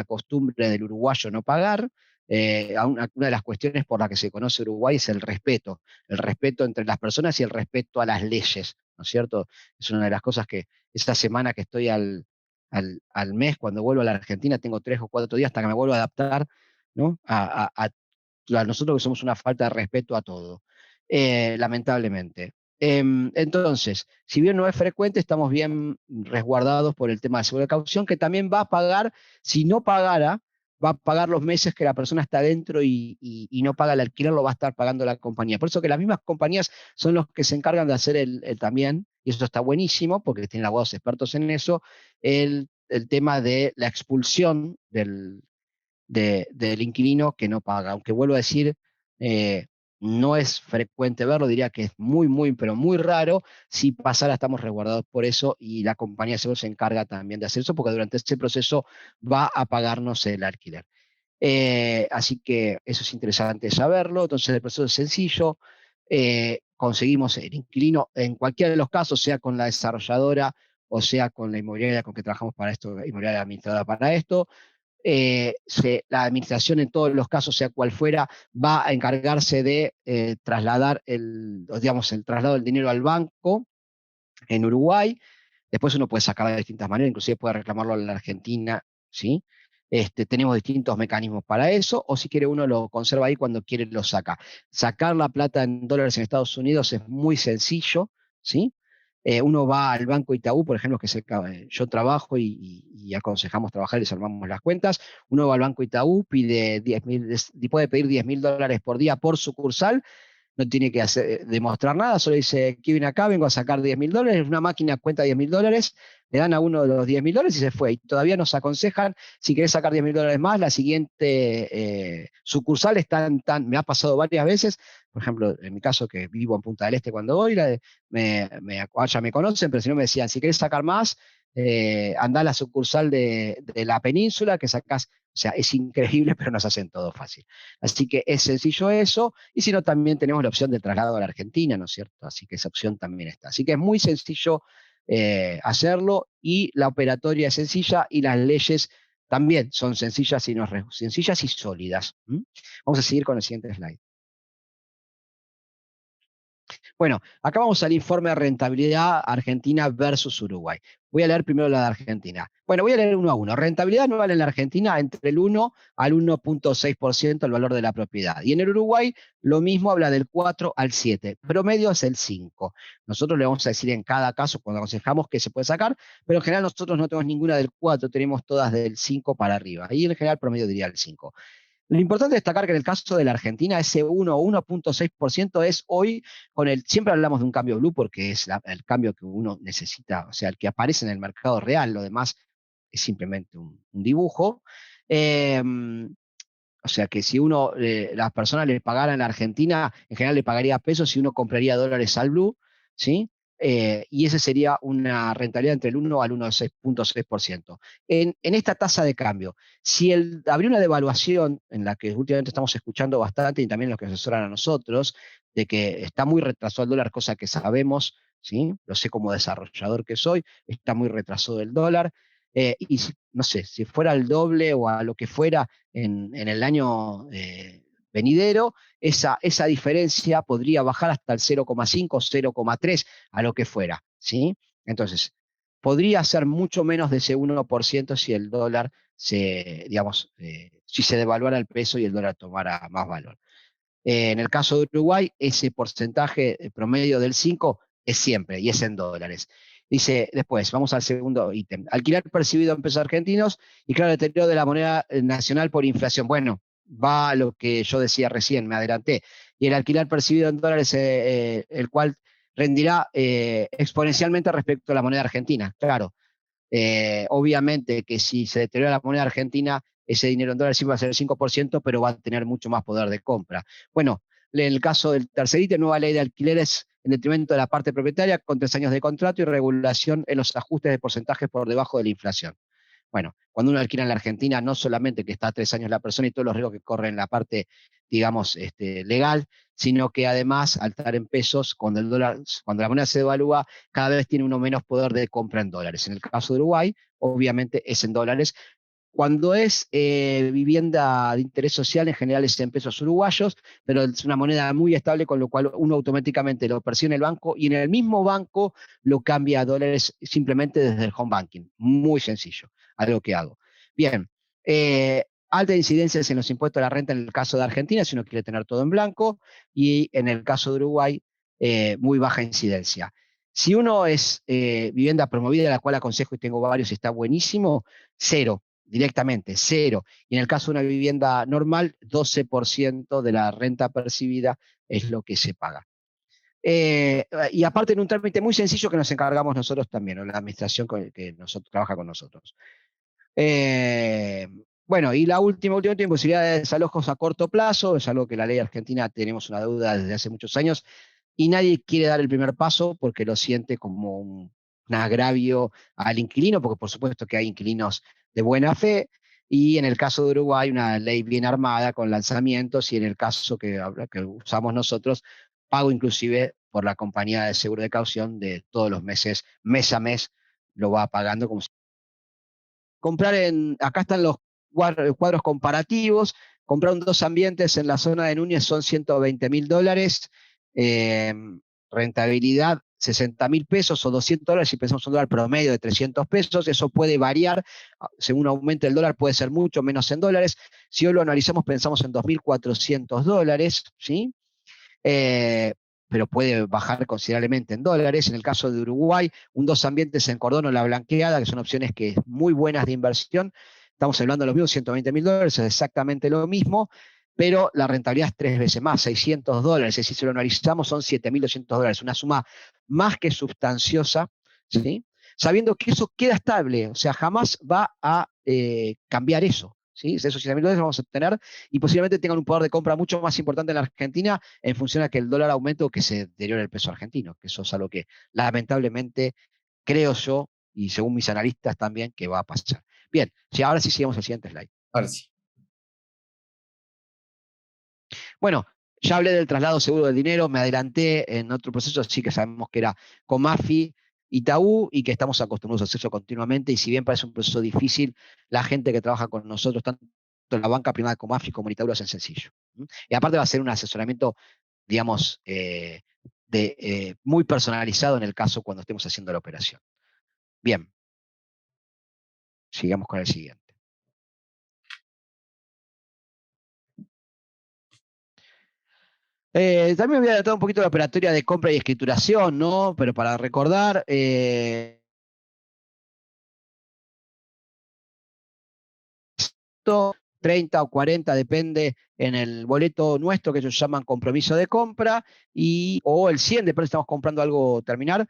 costumbre del uruguayo no pagar. Una de las cuestiones por las que se conoce Uruguay es el respeto entre las personas y el respeto a las leyes, ¿no es cierto? Es una de las cosas que esta semana que estoy al mes, cuando vuelvo a la Argentina, tengo 3 o 4 días hasta que me vuelvo a adaptar, ¿no? A nosotros que somos una falta de respeto a todo, lamentablemente. Entonces, si bien no es frecuente, estamos bien resguardados por el tema de seguro de caución, que también va a pagar, si no pagara, va a pagar los meses que la persona está dentro y no paga el alquiler, lo va a estar pagando la compañía. Por eso que las mismas compañías son los que se encargan de hacer también, y eso está buenísimo, porque tienen abogados expertos en eso, el tema de la expulsión del inquilino que no paga. Aunque vuelvo a decir, no es frecuente verlo, diría que es muy, muy, pero muy raro. Si pasara, estamos resguardados por eso y la compañía de seguros se encarga también de hacer eso, porque durante ese proceso va a pagarnos el alquiler. Así que eso es interesante saberlo. Entonces el proceso es sencillo. Conseguimos el inquilino en cualquiera de los casos, sea con la desarrolladora o sea con la inmobiliaria con que trabajamos para esto, inmobiliaria administradora para esto. La administración en todos los casos, sea cual fuera, va a encargarse de trasladar digamos, el traslado del dinero al banco en Uruguay. Después uno puede sacar de distintas maneras, inclusive puede reclamarlo en la Argentina, ¿sí? Tenemos distintos mecanismos para eso, o si quiere uno lo conserva ahí, cuando quiere lo saca. Sacar la plata en dólares en Estados Unidos es muy sencillo, ¿sí? Uno va al Banco Itaú, por ejemplo, que es yo trabajo y aconsejamos trabajar y les armamos las cuentas. Uno va al Banco Itaú, puede pedir $10.000 por día por sucursal, no tiene que demostrar nada, solo dice, ¿qué viene acá? Vengo a sacar $10.000, una máquina cuenta $10.000, le dan a uno de los $10.000 y se fue. Y todavía nos aconsejan, si querés sacar $10.000 más, la siguiente sucursal me ha pasado varias veces, por ejemplo, en mi caso que vivo en Punta del Este cuando voy, ya me conocen, pero si no me decían, si querés sacar más, andá a la sucursal de la península, que sacás, o sea, es increíble, pero nos hacen todo fácil. Así que es sencillo eso, y si no, también tenemos la opción de traslado a la Argentina, ¿no es cierto? Así que esa opción también está. Así que es muy sencillo hacerlo, y la operatoria es sencilla y las leyes también son sencillas y sólidas. Vamos a seguir con el siguiente slide. Bueno, acá vamos al informe de rentabilidad Argentina versus Uruguay. Voy a leer primero la de Argentina. Bueno, voy a leer uno a uno. Rentabilidad anual en la Argentina entre el 1 al 1,6% el valor de la propiedad. Y en el Uruguay lo mismo, habla del 4 al 7. Promedio es el 5. Nosotros le vamos a decir en cada caso cuando aconsejamos que se puede sacar, pero en general nosotros no tenemos ninguna del 4, tenemos todas del 5 para arriba. Y en general promedio diría el 5. Lo importante es destacar que en el caso de la Argentina, ese 1 o 1,6% es hoy, siempre hablamos de un cambio blue porque es el cambio que uno necesita, o sea, el que aparece en el mercado real, lo demás es simplemente un dibujo. Eh, o sea que si las personas le pagaran en la Argentina, en general le pagaría pesos, si uno compraría dólares al blue, ¿sí? Y ese sería una rentabilidad entre el 1 al 1,6%. En esta tasa de cambio, si habría una devaluación, en la que últimamente estamos escuchando bastante, y también los que asesoran a nosotros, de que está muy retrasado el dólar, cosa que sabemos, ¿sí? Lo sé como desarrollador que soy, está muy retrasado el dólar. Y no sé, si fuera el doble o a lo que fuera en el año venidero, esa diferencia podría bajar hasta el 0,5, 0,3, a lo que fuera, ¿sí? Entonces, podría ser mucho menos de ese 1% si el dólar si se devaluara el peso y el dólar tomara más valor. En el caso de Uruguay, ese porcentaje promedio del 5 es siempre, y es en dólares. Dice después, vamos al segundo ítem. Alquiler percibido en pesos argentinos y claro, deterioro de la moneda nacional por inflación. Bueno, va a lo que yo decía recién, me adelanté. Y el alquiler percibido en dólares, el cual rendirá exponencialmente respecto a la moneda argentina. Claro, obviamente que si se deteriora la moneda argentina, ese dinero en dólares sí va a ser el 5%, pero va a tener mucho más poder de compra. Bueno, en el caso del tercer ítem, nueva ley de alquileres en detrimento de la parte propietaria, con 3 años de contrato y regulación en los ajustes de porcentajes por debajo de la inflación. Bueno, cuando uno alquila en la Argentina, no solamente que está 3 años la persona y todos los riesgos que corre en la parte, digamos, legal, sino que además, al estar en pesos, cuando la moneda se devalúa, cada vez tiene uno menos poder de compra en dólares. En el caso de Uruguay, obviamente es en dólares. Cuando es vivienda de interés social, en general es en pesos uruguayos, pero es una moneda muy estable, con lo cual uno automáticamente lo percibe en el banco y en el mismo banco lo cambia a dólares simplemente desde el home banking. Muy sencillo, algo que hago. Bien, alta incidencia en los impuestos a la renta en el caso de Argentina, si uno quiere tener todo en blanco, y en el caso de Uruguay, muy baja incidencia. Si uno es vivienda promovida, la cual aconsejo y tengo varios y está buenísimo, cero, directamente, cero. Y en el caso de una vivienda normal, 12% de la renta percibida es lo que se paga. Y aparte en un trámite muy sencillo que nos encargamos nosotros también, o la administración que nosotros, trabaja con nosotros. Eh, bueno, y la última posibilidad de desalojos a corto plazo, es algo que la ley argentina tenemos una deuda desde hace muchos años, y nadie quiere dar el primer paso porque lo siente como un agravio al inquilino, porque por supuesto que hay inquilinos de buena fe, y en el caso de Uruguay una ley bien armada con lanzamientos, y en el caso que usamos nosotros, pago inclusive por la compañía de seguro de caución de todos los meses, mes a mes, lo va pagando como si acá están los cuadros comparativos. Comprar un 2 ambientes en la zona de Núñez son $120.000, rentabilidad $60.000 o $200 si pensamos en un dólar promedio de $300. Eso puede variar, según aumente el dólar, puede ser mucho menos en dólares. Si hoy lo analizamos, pensamos en $2.400, ¿sí? Pero puede bajar considerablemente en dólares. En el caso de Uruguay, un 2 ambientes en Cordón o La Blanqueada, que son opciones que muy buenas de inversión, estamos hablando de los mismos $120.000, es exactamente lo mismo, pero la rentabilidad es 3 veces más, $600. Es decir, si lo analizamos son $7.200, una suma más que sustanciosa, ¿sí? Sabiendo que eso queda estable, o sea, jamás va a cambiar eso. ¿Sí? Esos $7.000 vamos a obtener y posiblemente tengan un poder de compra mucho más importante en la Argentina en función a que el dólar aumente o que se deteriore el peso argentino, que eso es algo que lamentablemente creo yo, y según mis analistas también, que va a pasar. Bien, si ahora sí sigamos al siguiente slide. Ahora sí. Bueno, ya hablé del traslado seguro del dinero, me adelanté en otro proceso, sí que sabemos que era Comafi, Itaú, y que estamos acostumbrados a hacerlo continuamente, y si bien parece un proceso difícil, la gente que trabaja con nosotros, tanto en la banca privada de Comafi como en Itaú, lo hacen sencillo. Y aparte va a ser un asesoramiento, digamos, muy personalizado en el caso cuando estemos haciendo la operación. Bien, sigamos con el siguiente. También me voy a adelantar un poquito la operatoria de compra y escrituración, ¿no? Pero para recordar, 30 o 40, depende, en el boleto nuestro, que ellos llaman compromiso de compra, o el 100, depende si estamos comprando algo terminar,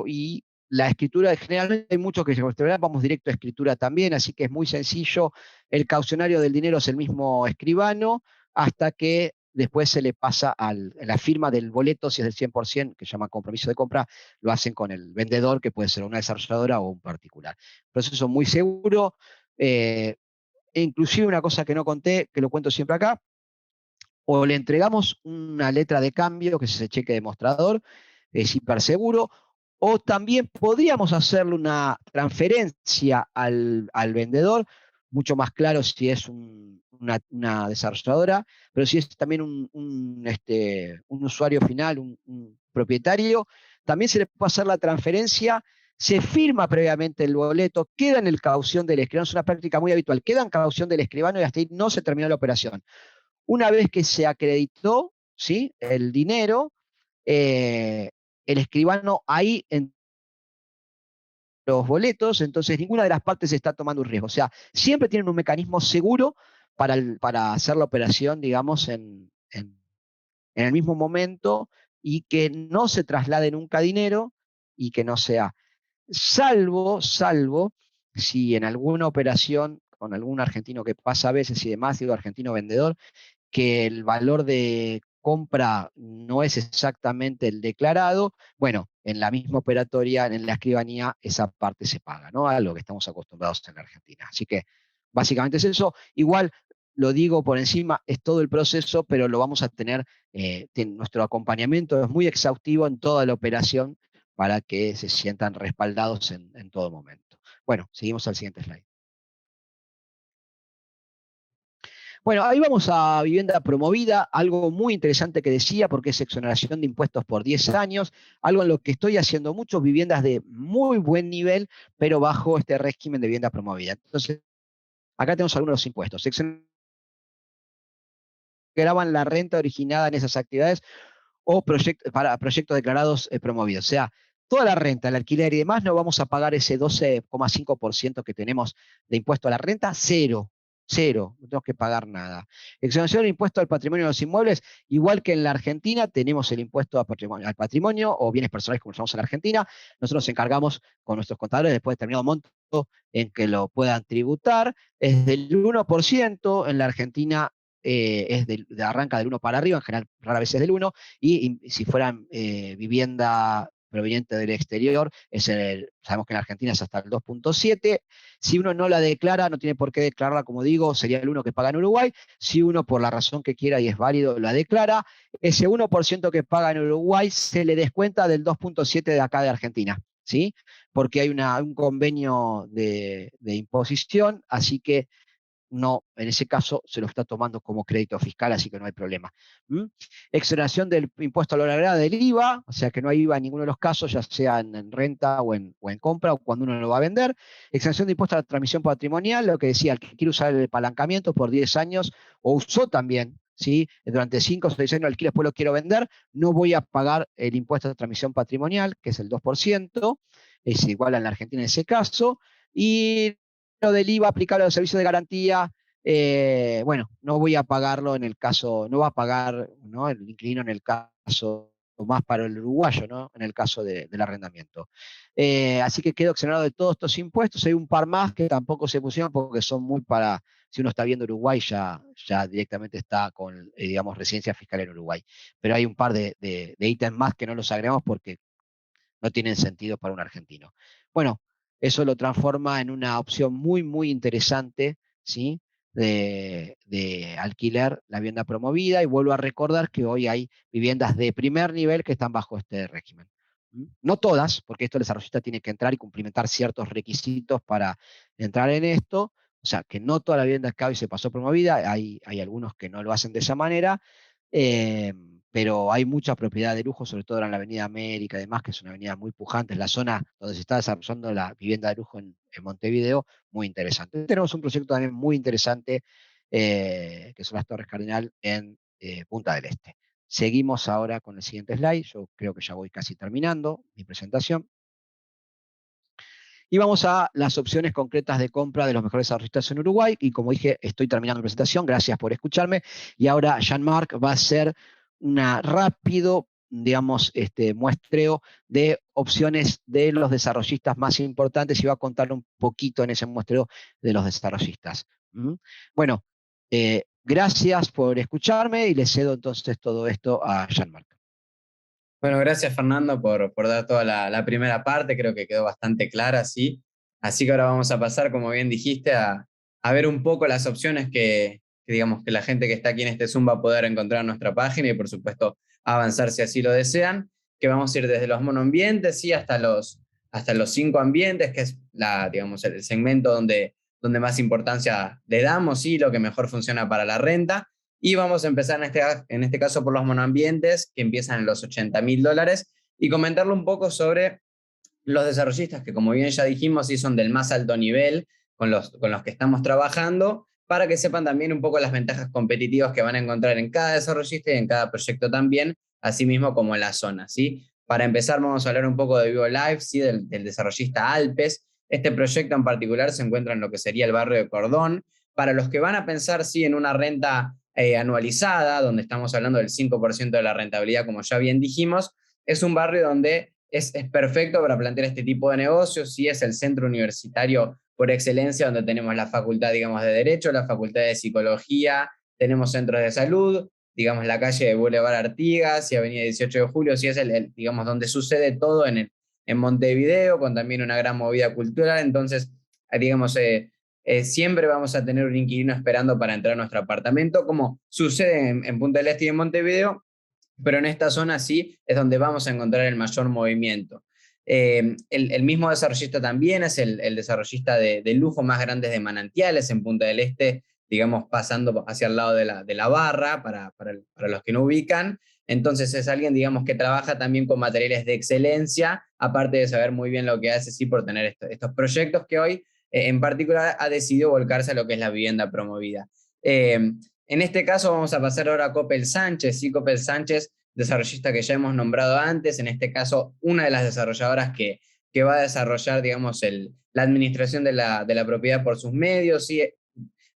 y la escritura, generalmente hay muchos que vamos directo a escritura también, así que es muy sencillo. El caucionario del dinero es el mismo escribano, hasta que después se le pasa a la firma del boleto, si es del 100%, que se llama compromiso de compra, lo hacen con el vendedor, que puede ser una desarrolladora o un particular. Proceso muy seguro. E inclusive una cosa que no conté, que lo cuento siempre acá, o le entregamos una letra de cambio, que es ese cheque demostrador, es hiperseguro, o también podríamos hacerle una transferencia al vendedor, mucho más claro si es una desarrolladora, pero si es también un usuario final, un propietario, también se le puede hacer la transferencia. Se firma previamente el boleto, queda en el caución del escribano, es una práctica muy habitual, queda en caución del escribano y hasta ahí no se termina la operación. Una vez que se acreditó, ¿sí?, el dinero, el escribano ahí en los boletos, entonces ninguna de las partes está tomando un riesgo. O sea, siempre tienen un mecanismo seguro para hacer la operación, digamos, en el mismo momento, y que no se traslade nunca dinero y que no sea, salvo si en alguna operación con algún argentino que pasa a veces y demás, digo argentino vendedor, que el valor de compra no es exactamente el declarado, bueno, en la misma operatoria, en la escribanía, esa parte se paga, ¿no? A lo que estamos acostumbrados en la Argentina. Así que básicamente es eso. Igual, lo digo por encima, es todo el proceso, pero lo vamos a tener, nuestro acompañamiento es muy exhaustivo en toda la operación para que se sientan respaldados en todo momento. Bueno, seguimos al siguiente slide. Bueno, ahí vamos a vivienda promovida, algo muy interesante que decía, porque es exoneración de impuestos por 10 años, algo en lo que estoy haciendo muchos, viviendas de muy buen nivel, pero bajo este régimen de vivienda promovida. Entonces, acá tenemos algunos de los impuestos. Graban la renta originada en esas actividades o para proyectos declarados promovidos. O sea, toda la renta, el alquiler y demás, no vamos a pagar ese 12,5% que tenemos de impuesto a la renta, cero. Cero, no tenemos que pagar nada. Exoneración del impuesto al patrimonio de los inmuebles, igual que en la Argentina, tenemos el impuesto al patrimonio o bienes personales, como llamamos en la Argentina. Nosotros nos encargamos con nuestros contadores, después de determinado monto, en que lo puedan tributar. Es del 1%, en la Argentina arranca del 1 para arriba, en general rara vez es del 1, y si fueran vivienda proveniente del exterior, sabemos que en Argentina es hasta el 2,7. Si uno no la declara, no tiene por qué declararla, como digo, sería el 1 que paga en Uruguay. Si uno, por la razón que quiera y es válido, la declara, ese 1% que paga en Uruguay se le descuenta del 2,7 de acá de Argentina, ¿sí? Porque hay un convenio de imposición, así que no, en ese caso se lo está tomando como crédito fiscal, así que no hay problema. Exoneración del impuesto a la agregada del IVA, o sea que no hay IVA en ninguno de los casos, ya sea en renta o en compra o cuando uno lo va a vender. Exención de impuesto a la transmisión patrimonial, lo que decía, el que quiere usar el apalancamiento por 10 años o usó también, ¿sí? Durante 5 o 6 años alquilo, después lo quiero vender, no voy a pagar el impuesto a transmisión patrimonial, que es el 2%, es igual en la Argentina en ese caso, y del IVA aplicable a los servicios de garantía, bueno, no voy a pagarlo en el caso, no va a pagar, ¿no?, el inquilino en el caso, o más para el uruguayo, ¿no?, en el caso del arrendamiento. Así que quedo exonerado de todos estos impuestos. Hay un par más que tampoco se pusieron porque son muy para, si uno está viendo Uruguay, ya directamente está con, digamos, residencia fiscal en Uruguay. Pero hay un par de ítems más que no los agregamos porque no tienen sentido para un argentino. Bueno, eso lo transforma en una opción muy, muy interesante, ¿sí?, de alquiler la vivienda promovida, y vuelvo a recordar que hoy hay viviendas de primer nivel que están bajo este régimen. No todas, porque esto el desarrollista tiene que entrar y cumplimentar ciertos requisitos para entrar en esto, o sea, que no toda la vivienda que hoy se pasó promovida, hay algunos que no lo hacen de esa manera, eh, pero hay mucha propiedad de lujo, sobre todo en la Avenida América y demás, que es una avenida muy pujante, es la zona donde se está desarrollando la vivienda de lujo en Montevideo, muy interesante. Tenemos un proyecto también muy interesante, que son las Torres Cardinal en Punta del Este. Seguimos ahora con el siguiente slide, yo creo que ya voy casi terminando mi presentación. Y vamos a las opciones concretas de compra de los mejores desarrollistas en Uruguay. Y como dije, estoy terminando mi presentación. Gracias por escucharme. Y ahora Jean-Marc va a hacer un rápido, digamos, muestreo de opciones de los desarrollistas más importantes y va a contar un poquito en ese muestreo de los desarrollistas. Bueno, gracias por escucharme y le cedo entonces todo esto a Jean-Marc. Bueno, gracias Fernando por dar toda la primera parte, creo que quedó bastante clara, sí. Así que ahora vamos a pasar, como bien dijiste, a ver un poco las opciones que digamos que la gente que está aquí en este Zoom va a poder encontrar en nuestra página y por supuesto avanzar si así lo desean, que vamos a ir desde los monoambientes, sí, hasta los 5 ambientes, que es digamos, el segmento donde más importancia le damos, sí, lo que mejor funciona para la renta. Y vamos a empezar en este caso por los monoambientes, que empiezan en los $80.000, y comentarle un poco sobre los desarrollistas, que como bien ya dijimos, sí son del más alto nivel con los que estamos trabajando, para que sepan también un poco las ventajas competitivas que van a encontrar en cada desarrollista y en cada proyecto también, así mismo como en la zona, ¿sí? Para empezar, vamos a hablar un poco de Vivo Life, ¿sí? Del desarrollista Alpes. Este proyecto en particular se encuentra en lo que sería el barrio de Cordón. Para los que van a pensar, sí, en una renta anualizada, donde estamos hablando del 5% de la rentabilidad, como ya bien dijimos, es un barrio donde es perfecto para plantear este tipo de negocios. Sí, es el centro universitario por excelencia, donde tenemos la facultad, digamos, de Derecho, la facultad de Psicología, tenemos centros de salud, digamos, la calle de Boulevard Artigas y Avenida 18 de Julio, sí es digamos, donde sucede todo en Montevideo, con también una gran movida cultural. Entonces, digamos, siempre vamos a tener un inquilino esperando para entrar a nuestro apartamento, como sucede en Punta del Este y en Montevideo, pero en esta zona sí es donde vamos a encontrar el mayor movimiento. El mismo desarrollista también es el desarrollista de lujo más grande de Manantiales en Punta del Este, digamos, pasando hacia el lado de la barra, para los que no ubican. Entonces es alguien, digamos, que trabaja también con materiales de excelencia, aparte de saber muy bien lo que hace, sí, por tener estos proyectos que hoy, en particular, ha decidido volcarse a lo que es la vivienda promovida. En este caso vamos a pasar ahora a Coppel Sánchez, sí, Coppel Sánchez, desarrollista que ya hemos nombrado antes, en este caso una de las desarrolladoras que va a desarrollar, digamos, la administración de la propiedad por sus medios, ¿sí?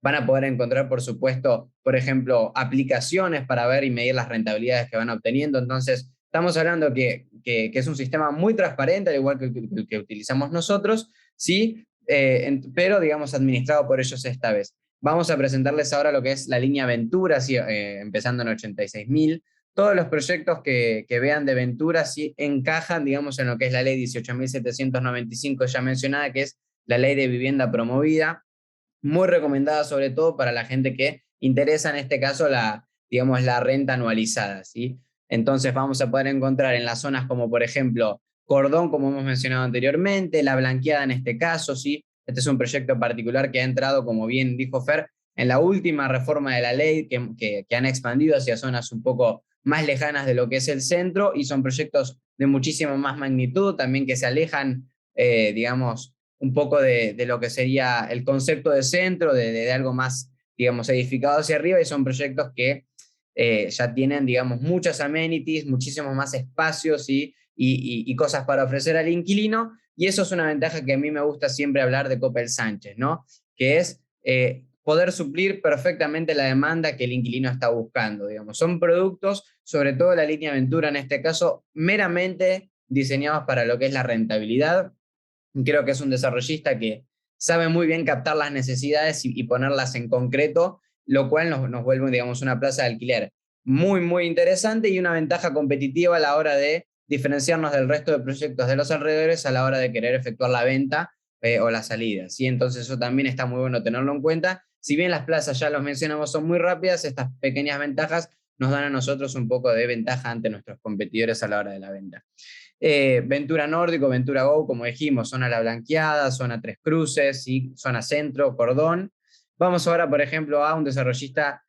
Van a poder encontrar, por supuesto, por ejemplo, aplicaciones para ver y medir las rentabilidades que van obteniendo. Entonces, estamos hablando que es un sistema muy transparente, al igual que el que utilizamos nosotros, ¿sí? Pero, digamos, administrado por ellos esta vez. Vamos a presentarles ahora lo que es la línea Ventura, ¿sí? Empezando en 86.000. Todos los proyectos que vean de Ventura sí encajan, digamos, en lo que es la ley 18.795 ya mencionada, que es la ley de vivienda promovida, muy recomendada sobre todo para la gente que interesa en este caso digamos, la renta anualizada, ¿sí? Entonces vamos a poder encontrar en las zonas como por ejemplo Cordón, como hemos mencionado anteriormente, La Blanqueada en este caso, ¿sí? Este es un proyecto particular que ha entrado, como bien dijo Fer, en la última reforma de la ley que han expandido hacia zonas un poco más lejanas de lo que es el centro, y son proyectos de muchísima más magnitud, también que se alejan, digamos, un poco de lo que sería el concepto de centro, de algo más, digamos, edificado hacia arriba, y son proyectos que ya tienen, digamos, muchas amenities, muchísimos más espacios y cosas para ofrecer al inquilino, y eso es una ventaja que a mí me gusta siempre hablar de Coppel Sánchez, ¿no? Que es poder suplir perfectamente la demanda que el inquilino está buscando, digamos. Son productos, sobre todo la línea Ventura en este caso, meramente diseñados para lo que es la rentabilidad. Creo que es un desarrollista que sabe muy bien captar las necesidades y ponerlas en concreto, lo cual nos vuelve, digamos, una plaza de alquiler muy, muy interesante y una ventaja competitiva a la hora de diferenciarnos del resto de proyectos de los alrededores a la hora de querer efectuar la venta o la salida, ¿sí? Entonces eso también está muy bueno tenerlo en cuenta. Si bien las plazas, ya los mencionamos, son muy rápidas, estas pequeñas ventajas nos dan a nosotros un poco de ventaja ante nuestros competidores a la hora de la venta. Ventura Nórdico, Ventura Go, como dijimos, zona La Blanqueada, zona Tres Cruces, ¿sí? Zona Centro, Cordón. Vamos ahora, por ejemplo, a un desarrollista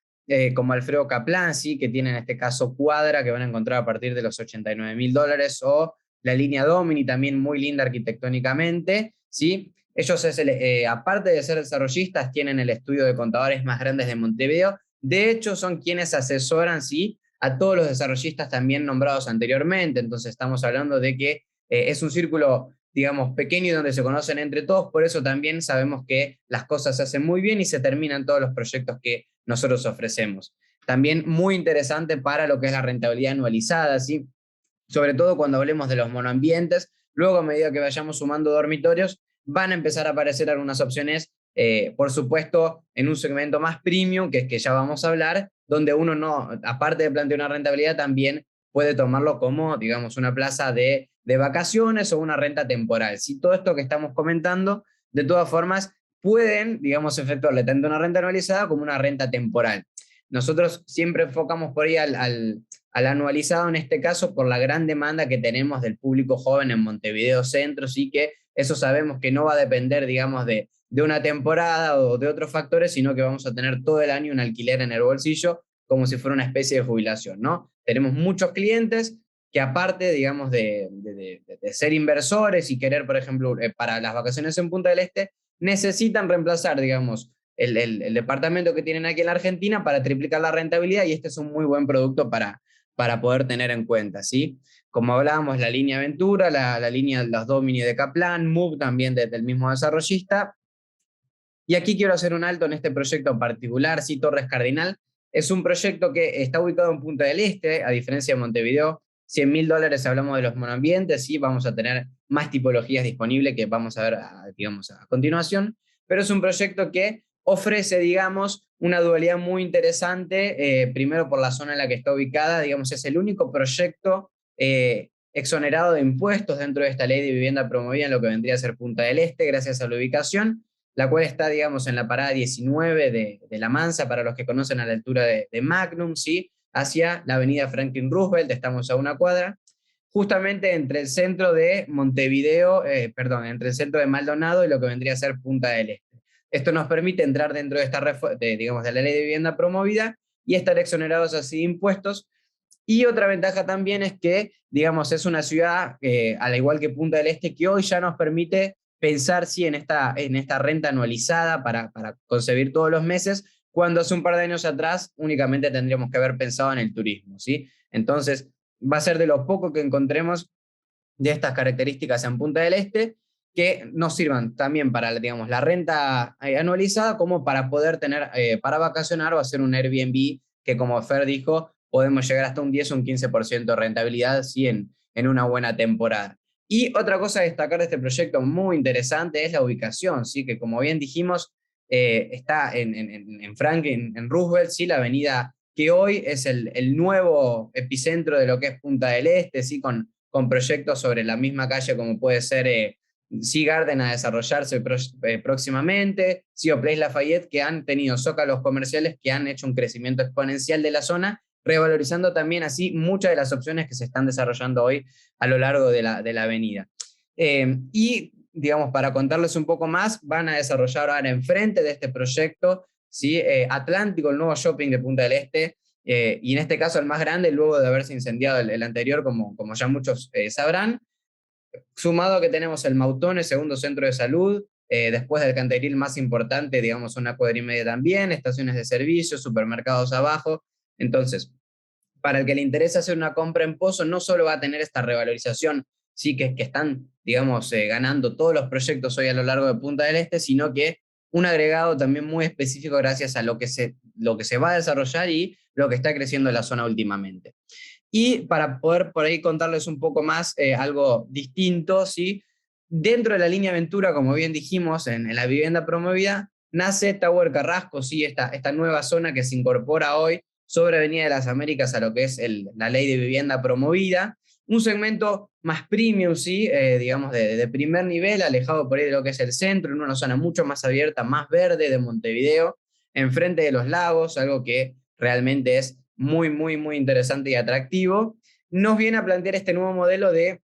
como Alfredo Kaplan, ¿sí? Que tiene en este caso Cuadra, que van a encontrar a partir de los $89.000, o la línea Domini, también muy linda arquitectónicamente, ¿sí? Ellos, aparte de ser desarrollistas, tienen el estudio de contadores más grandes de Montevideo. De hecho, son quienes asesoran, ¿sí?, a todos los desarrollistas también nombrados anteriormente. Entonces estamos hablando de que es un círculo, digamos, pequeño donde se conocen entre todos, por eso también sabemos que las cosas se hacen muy bien y se terminan todos los proyectos que nosotros ofrecemos. También muy interesante para lo que es la rentabilidad anualizada, ¿sí? Sobre todo cuando hablemos de los monoambientes. Luego, a medida que vayamos sumando dormitorios, van a empezar a aparecer algunas opciones, por supuesto, en un segmento más premium, que es que ya vamos a hablar, donde uno no, aparte de plantear una rentabilidad, también puede tomarlo como, digamos, una plaza de vacaciones o una renta temporal. Si todo esto que estamos comentando, de todas formas, pueden, digamos, efectuarle tanto una renta anualizada como una renta temporal. Nosotros siempre enfocamos por ahí al anualizado en este caso por la gran demanda que tenemos del público joven en Montevideo Centro, sí, que eso sabemos que no va a depender, digamos, de una temporada o de otros factores, sino que vamos a tener todo el año un alquiler en el bolsillo como si fuera una especie de jubilación, ¿no? Tenemos muchos clientes que aparte, digamos, de ser inversores y querer, por ejemplo, para las vacaciones en Punta del Este, necesitan reemplazar, digamos, el departamento que tienen aquí en la Argentina para triplicar la rentabilidad, y este es un muy buen producto para poder tener en cuenta, ¿sí? Como hablábamos, la línea Aventura, la línea Los Domini de Kaplan, Move también del mismo desarrollista. Y aquí quiero hacer un alto en este proyecto en particular, sí, Torres Cardinal. Es un proyecto que está ubicado en Punta del Este, a diferencia de Montevideo. $100.000 hablamos de los monoambientes, sí, vamos a tener más tipologías disponibles que vamos a ver, digamos, a continuación, pero es un proyecto que ofrece, digamos, una dualidad muy interesante, primero por la zona en la que está ubicada, digamos, es el único proyecto exonerado de impuestos dentro de esta ley de vivienda promovida en lo que vendría a ser Punta del Este, gracias a la ubicación, la cual está, digamos, en la parada 19 de La Mansa, para los que conocen, a la altura de Magnum, ¿sí? Hacia la avenida Franklin Roosevelt, estamos a una cuadra, justamente entre el centro de Montevideo, perdón, entre el centro de Maldonado y lo que vendría a ser Punta del Este. Esto nos permite entrar dentro de esta digamos, de la ley de vivienda promovida y estar exonerados así de impuestos. Y otra ventaja también es que, digamos, es una ciudad, al igual que Punta del Este, que hoy ya nos permite pensar sí, en esta renta anualizada para concebir todos los meses, cuando hace un par de años atrás únicamente tendríamos que haber pensado en el turismo, ¿sí? Entonces, va a ser de lo poco que encontremos de estas características en Punta del Este, que nos sirvan también para, digamos, la renta anualizada, como para poder tener, para vacacionar o hacer un Airbnb, que como Fer dijo, podemos llegar hasta un 10 o un 15% de rentabilidad, sí, en una buena temporada. Y otra cosa a destacar de este proyecto muy interesante es la ubicación, ¿sí? Que como bien dijimos, está en Franklin, en Roosevelt, ¿sí? La avenida que hoy es el nuevo epicentro de lo que es Punta del Este, ¿sí? Con proyectos sobre la misma calle, como puede ser Sea Garden a desarrollarse próximamente, Sea Place Lafayette, que han tenido zócalos comerciales que han hecho un crecimiento exponencial de la zona, revalorizando también así muchas de las opciones que se están desarrollando hoy a lo largo de la avenida. Y, digamos, para contarles un poco más, van a desarrollar ahora enfrente de este proyecto, ¿sí? Atlántico, el nuevo shopping de Punta del Este, y en este caso el más grande, luego de haberse incendiado el anterior, como ya muchos sabrán, sumado a que tenemos el Mautón, el segundo centro de salud, después del Canteril más importante, digamos, una cuadra y media también, estaciones de servicio, supermercados abajo. Entonces, para el que le interesa hacer una compra en Pozo, no solo va a tener esta revalorización, sí, que están, digamos, ganando todos los proyectos hoy a lo largo de Punta del Este, sino que un agregado también muy específico gracias a lo que se va a desarrollar y lo que está creciendo en la zona últimamente. Y para poder por ahí contarles un poco más algo distinto, ¿sí? Dentro de la línea Aventura, como bien dijimos, en la vivienda promovida, nace Tower Carrasco, ¿sí? Esta nueva zona que se incorpora hoy sobre Avenida de las Américas a lo que es la ley de vivienda promovida, un segmento más premium, ¿sí? Digamos de primer nivel, alejado por ahí de lo que es el centro, en una zona mucho más abierta, más verde de Montevideo, enfrente de los lagos, algo que realmente es muy, muy, muy interesante y atractivo. Nos viene a plantear este nuevo modelo de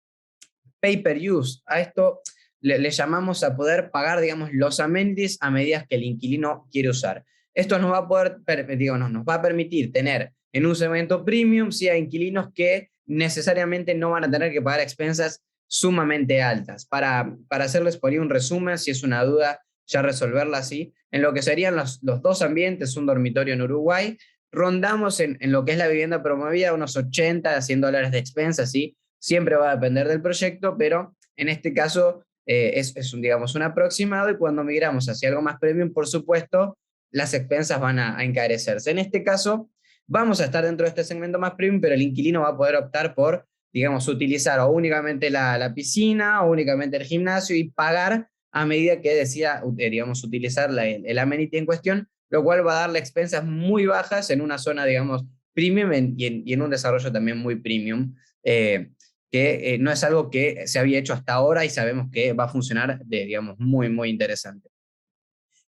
pay per use. A esto le llamamos a poder pagar, digamos, los amenities a medida que el inquilino quiere usar. Esto nos va a poder, digamos, nos va a permitir tener en un segmento premium, sí, a inquilinos que necesariamente no van a tener que pagar expensas sumamente altas. Para hacerles por ahí un resumen, si es una duda, ya resolverla así, en lo que serían los dos ambientes, un dormitorio en Uruguay, rondamos en lo que es la vivienda promovida unos 80 a 100 dólares de expensas, ¿sí? Siempre va a depender del proyecto, pero en este caso es un, digamos, un aproximado, y cuando migramos hacia algo más premium, por supuesto, las expensas van a encarecerse. En este caso, vamos a estar dentro de este segmento más premium, pero el inquilino va a poder optar por, digamos, utilizar o únicamente la piscina o únicamente el gimnasio y pagar a medida que decida, digamos, utilizar el amenity en cuestión, lo cual va a darle expensas muy bajas en una zona, digamos, premium y en un desarrollo también muy premium. Que no es algo que se había hecho hasta ahora y sabemos que va a funcionar digamos, muy, muy interesante.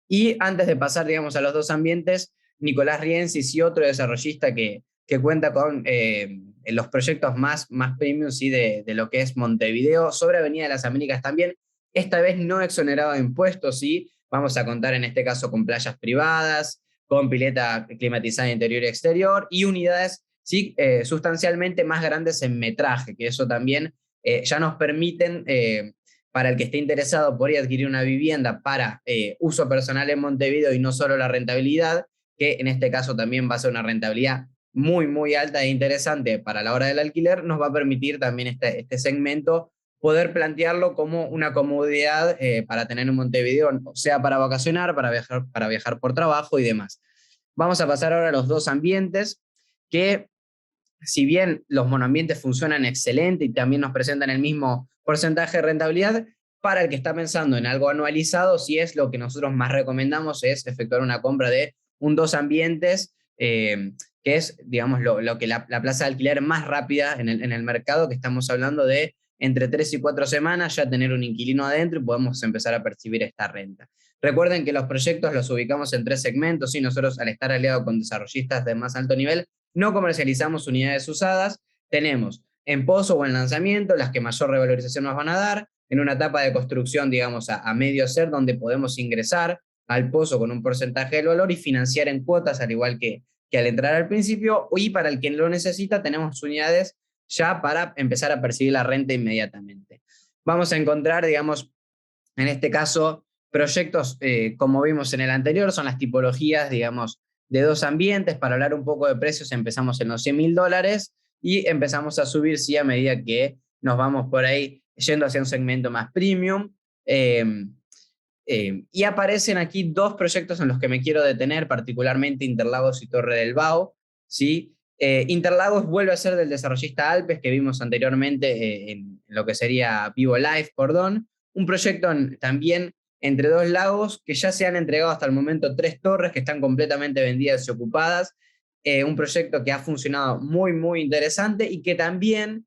Y antes de pasar, digamos, a los dos ambientes, Nicolás Rienzi, y otro desarrollista que cuenta con los proyectos más premium, ¿sí? De lo que es Montevideo, sobre Avenida de las Américas también, esta vez no exonerado de impuestos, ¿sí? Vamos a contar en este caso con playas privadas, con pileta climatizada interior y exterior, y unidades, ¿sí? Sustancialmente más grandes en metraje, que eso también ya nos permiten para el que esté interesado, podría adquirir una vivienda para uso personal en Montevideo y no solo la rentabilidad, que en este caso también va a ser una rentabilidad muy, muy alta e interesante para la hora del alquiler, nos va a permitir también este segmento poder plantearlo como una comodidad para tener en Montevideo, sea para vacacionar, para viajar por trabajo y demás. Vamos a pasar ahora a los dos ambientes que, si bien los monoambientes funcionan excelente y también nos presentan el mismo porcentaje de rentabilidad, Para el que está pensando en algo anualizado, sí es lo que nosotros más recomendamos, es efectuar una compra de un 2 ambientes, que es, digamos, lo que la plaza de alquiler más rápida en el mercado, que estamos hablando de entre 3 y 4 semanas ya tener un inquilino adentro y podemos empezar a percibir esta renta. Recuerden que los proyectos los ubicamos en 3 segmentos y nosotros, al estar aliados con desarrollistas de más alto nivel, no comercializamos unidades usadas. Tenemos en pozo o en lanzamiento las que mayor revalorización nos van a dar, en una etapa de construcción, digamos, a medio ser, donde podemos ingresar al pozo con un porcentaje del valor y financiar en cuotas, al igual que al entrar al principio, y para el que lo necesita tenemos unidades ya para empezar a percibir la renta inmediatamente. Vamos a encontrar, digamos, en este caso, proyectos, como vimos en el anterior, son las tipologías, digamos, de 2 ambientes. Para hablar un poco de precios, empezamos en los $100.000 y empezamos a subir, sí, a medida que nos vamos por ahí yendo hacia un segmento más premium. Y aparecen aquí 2 proyectos en los que me quiero detener, particularmente Interlagos y Torre del Vago, ¿sí? Interlagos vuelve a ser del desarrollista Alpes, que vimos anteriormente en lo que sería Vivo Life Cordón, un proyecto también entre 2 lagos, que ya se han entregado hasta el momento 3 torres que están completamente vendidas y ocupadas, un proyecto que ha funcionado muy, muy interesante y que también,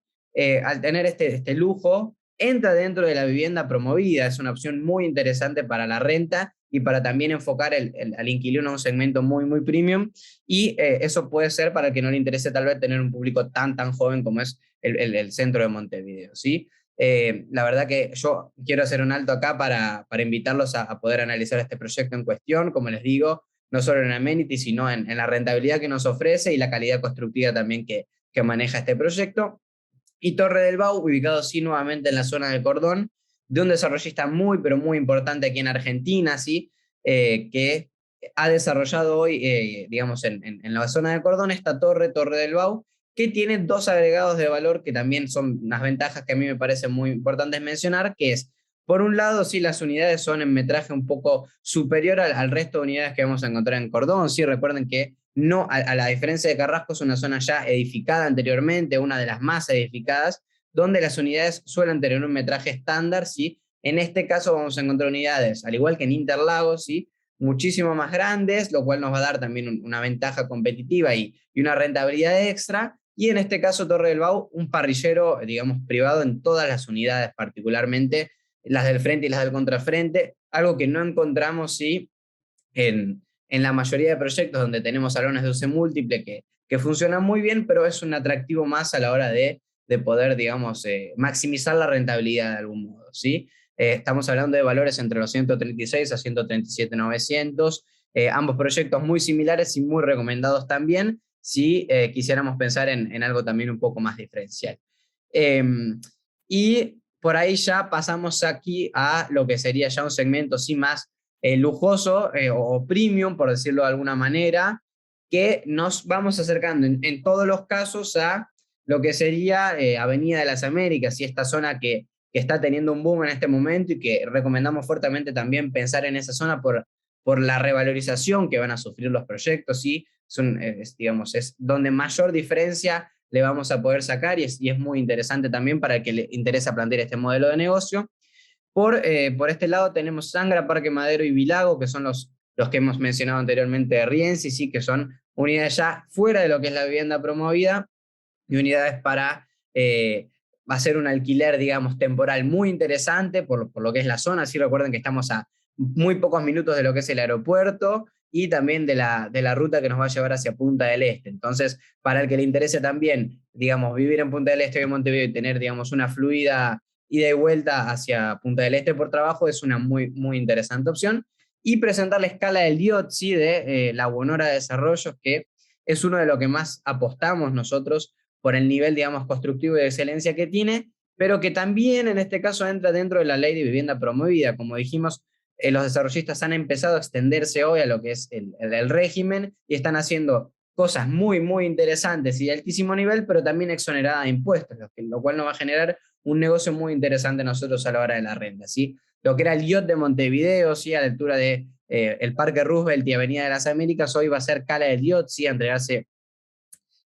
al tener este lujo, entra dentro de la vivienda promovida. Es una opción muy interesante para la renta y para también enfocar al inquilino a un segmento muy, muy premium. Y eso puede ser para el que no le interese tal vez tener un público tan, tan joven como es el centro de Montevideo, ¿sí? La verdad que yo quiero hacer un alto acá para invitarlos a poder analizar este proyecto en cuestión, como les digo, no solo en amenity, sino en la rentabilidad que nos ofrece y la calidad constructiva también que maneja este proyecto. Y Torre del Bau, ubicado sí nuevamente en la zona del Cordón, de un desarrollista muy, pero muy importante aquí en Argentina, ¿sí? Que ha desarrollado hoy, digamos, en la zona del Cordón, esta Torre del Bau, que tiene 2 agregados de valor que también son unas ventajas que a mí me parecen muy importantes mencionar, que es, por un lado, sí, las unidades son en metraje un poco superior al resto de unidades que vamos a encontrar en Cordón, sí, recuerden que no, a la diferencia de Carrasco, es una zona ya edificada anteriormente, una de las más edificadas, donde las unidades suelen tener un metraje estándar, ¿sí? En este caso vamos a encontrar unidades, al igual que en Interlagos, ¿sí? Muchísimo más grandes, lo cual nos va a dar también una ventaja competitiva y una rentabilidad extra. Y en este caso, Torre del Bau, un parrillero, digamos, privado en todas las unidades, particularmente las del frente y las del contrafrente, algo que no encontramos, ¿sí? en la mayoría de proyectos donde tenemos salones de uso múltiple que funcionan muy bien, pero es un atractivo más a la hora de poder, digamos, maximizar la rentabilidad de algún modo, ¿sí? Estamos hablando de valores entre los 136 a 137.900, ambos proyectos muy similares y muy recomendados también, si quisiéramos pensar en algo también un poco más diferencial. Y por ahí ya pasamos aquí a lo que sería ya un segmento sí más lujoso o premium, por decirlo de alguna manera, que nos vamos acercando en todos los casos a lo que sería Avenida de las Américas y esta zona que está teniendo un boom en este momento y que recomendamos fuertemente también pensar en esa zona por la revalorización que van a sufrir los proyectos, ¿sí? Digamos, es donde mayor diferencia le vamos a poder sacar y es muy interesante también para el que le interesa plantear este modelo de negocio. Por este lado tenemos Sangra, Parque Madero y Vilago, que son los que hemos mencionado anteriormente de Rienzi, sí, que son unidades ya fuera de lo que es la vivienda promovida y unidades para hacer un alquiler, digamos, temporal muy interesante por lo que es la zona. Sí, recuerden que estamos a muy pocos minutos de lo que es el aeropuerto y también de la ruta que nos va a llevar hacia Punta del Este. Entonces, para el que le interese también, digamos, vivir en Punta del Este o en Montevideo y tener, digamos, una fluida ida y vuelta hacia Punta del Este por trabajo, es una muy, muy interesante opción. Y presentar la escala del DIOTSI de la Bonora de Desarrollos, que es uno de lo que más apostamos nosotros por el nivel, digamos, constructivo y de excelencia que tiene, pero que también en este caso entra dentro de la ley de vivienda promovida. Como dijimos, los desarrollistas han empezado a extenderse hoy a lo que es el régimen y están haciendo cosas muy, muy interesantes y de altísimo nivel, pero también exonerada de impuestos, lo cual nos va a generar un negocio muy interesante a nosotros a la hora de la renta, ¿sí? Lo que era el IOT de Montevideo, ¿sí? A la altura de el Parque Roosevelt y Avenida de las Américas, hoy va a ser Cala del IOT, ¿sí? A entregarse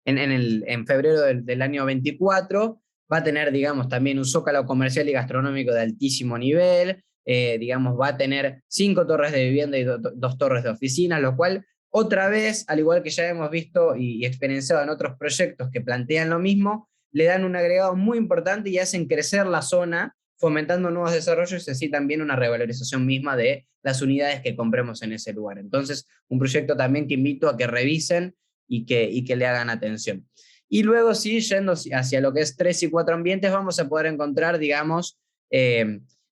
en febrero del año 24, va a tener, digamos, también un zócalo comercial y gastronómico de altísimo nivel, digamos, va a tener 5 torres de vivienda y 2 torres de oficina, lo cual, otra vez, al igual que ya hemos visto y experienciado en otros proyectos que plantean lo mismo, le dan un agregado muy importante y hacen crecer la zona, fomentando nuevos desarrollos y así también una revalorización misma de las unidades que compremos en ese lugar. Entonces, un proyecto también que invito a que revisen y que le hagan atención. Y luego, sí, yendo hacia lo que es 3 y 4 ambientes, vamos a poder encontrar, digamos,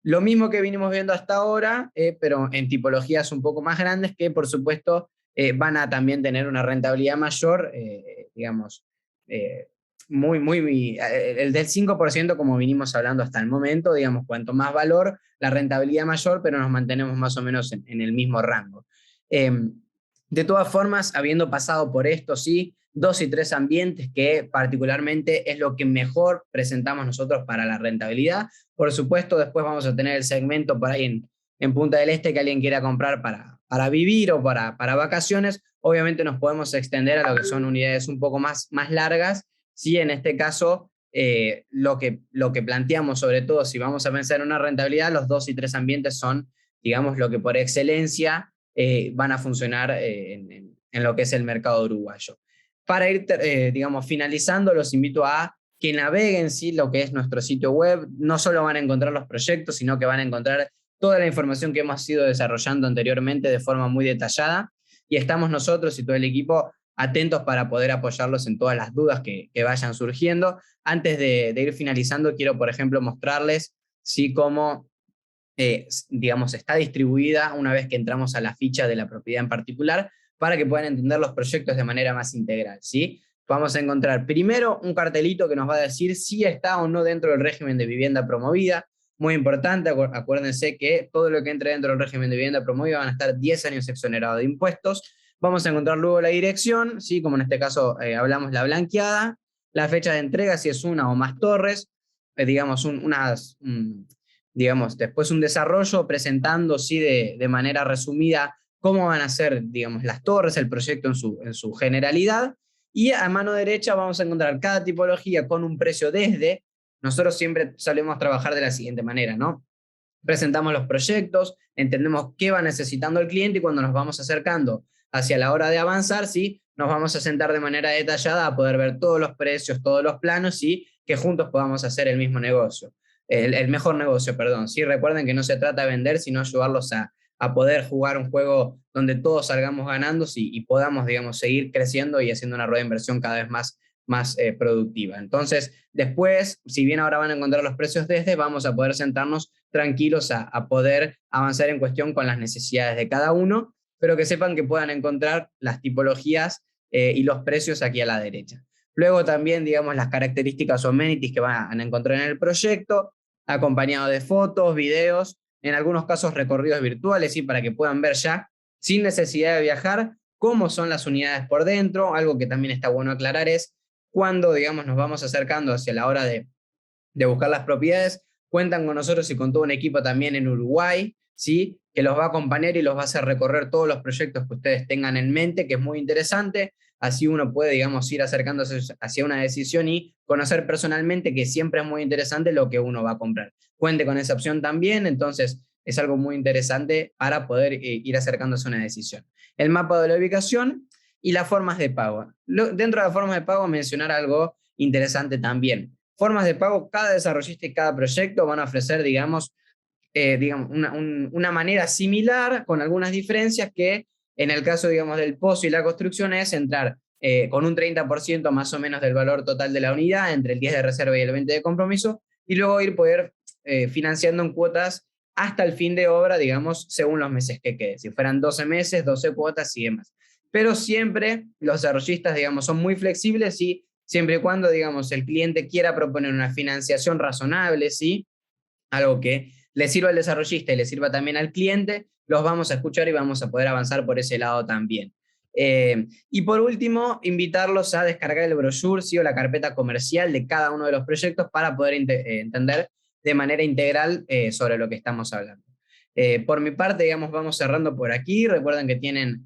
lo mismo que vinimos viendo hasta ahora, pero en tipologías un poco más grandes que, por supuesto, van a también tener una rentabilidad mayor, digamos, el del 5% como vinimos hablando hasta el momento, digamos, cuanto más valor, la rentabilidad mayor, pero nos mantenemos más o menos en el mismo rango. De todas formas, habiendo pasado por esto, sí, 2 y 3 ambientes, que particularmente es lo que mejor presentamos nosotros para la rentabilidad. Por supuesto, después vamos a tener el segmento por ahí en Punta del Este que alguien quiera comprar para vivir o para vacaciones. Obviamente nos podemos extender a lo que son unidades un poco más largas. Sí, en este caso, lo que planteamos, sobre todo si vamos a pensar en una rentabilidad, los 2 y 3 ambientes son, digamos, lo que por excelencia van a funcionar en lo que es el mercado uruguayo. Para ir, digamos, finalizando, los invito a que naveguen, ¿sí?, lo que es nuestro sitio web. No solo van a encontrar los proyectos, sino que van a encontrar toda la información que hemos ido desarrollando anteriormente de forma muy detallada. Y estamos nosotros y todo el equipo atentos para poder apoyarlos en todas las dudas que vayan surgiendo. Antes de ir finalizando, quiero, por ejemplo, mostrarles, ¿sí?, cómo digamos, está distribuida una vez que entramos a la ficha de la propiedad en particular, para que puedan entender los proyectos de manera más integral, ¿sí? Vamos a encontrar primero un cartelito que nos va a decir si está o no dentro del régimen de vivienda promovida. Muy importante, acuérdense que todo lo que entre dentro del régimen de vivienda promovida van a estar 10 años exonerados de impuestos. Vamos a encontrar luego la dirección, ¿sí?, como en este caso hablamos la blanqueada, la fecha de entrega, si es una o más torres, digamos, digamos, después un desarrollo presentando, sí, de manera resumida cómo van a ser, digamos, las torres, el proyecto en su generalidad, y a mano derecha vamos a encontrar cada tipología con un precio desde. Nosotros siempre solemos trabajar de la siguiente manera, ¿no? Presentamos los proyectos, entendemos qué va necesitando el cliente y cuando nos vamos acercando hacia la hora de avanzar, ¿sí?, nos vamos a sentar de manera detallada a poder ver todos los precios, todos los planos y que juntos podamos hacer el mismo negocio. El mejor negocio, perdón. Sí, recuerden que no se trata de vender, sino ayudarlos a poder jugar un juego donde todos salgamos ganando y podamos, digamos, seguir creciendo y haciendo una rueda de inversión cada vez más productiva. Entonces, después, si bien ahora van a encontrar los precios desde, vamos a poder sentarnos tranquilos a poder avanzar en cuestión con las necesidades de cada uno, pero que sepan que puedan encontrar las tipologías y los precios aquí a la derecha. Luego también, digamos, las características o amenities que van a encontrar en el proyecto, acompañado de fotos, videos, en algunos casos recorridos virtuales, ¿sí?, para que puedan ver ya, sin necesidad de viajar, cómo son las unidades por dentro. Algo que también está bueno aclarar es cuando, digamos, nos vamos acercando hacia la hora de buscar las propiedades, cuentan con nosotros y con todo un equipo también en Uruguay, ¿sí?, que los va a acompañar y los va a hacer recorrer todos los proyectos que ustedes tengan en mente, que es muy interesante. Así uno puede, digamos, ir acercándose hacia una decisión y conocer personalmente, que siempre es muy interesante lo que uno va a comprar. Cuente con esa opción también, entonces es algo muy interesante para poder ir acercándose a una decisión. El mapa de la ubicación y las formas de pago. Dentro de las formas de pago, mencionar algo interesante también. Formas de pago, cada desarrollista y cada proyecto van a ofrecer, digamos, una manera similar, con algunas diferencias, que en el caso, digamos, del pozo y la construcción es entrar con un 30% más o menos del valor total de la unidad, entre el 10 de reserva y el 20 de compromiso, y luego poder financiando en cuotas hasta el fin de obra, digamos, según los meses que quede. Si fueran 12 meses, 12 cuotas y demás. Pero siempre los desarrollistas, digamos, son muy flexibles y siempre y cuando, digamos, el cliente quiera proponer una financiación razonable, ¿sí?, algo que le sirva al desarrollista y le sirva también al cliente, los vamos a escuchar y vamos a poder avanzar por ese lado también. Y por último, invitarlos a descargar el brochure, ¿sí?, o la carpeta comercial de cada uno de los proyectos para poder entender de manera integral sobre lo que estamos hablando. Por mi parte, digamos, vamos cerrando por aquí. Recuerden que tienen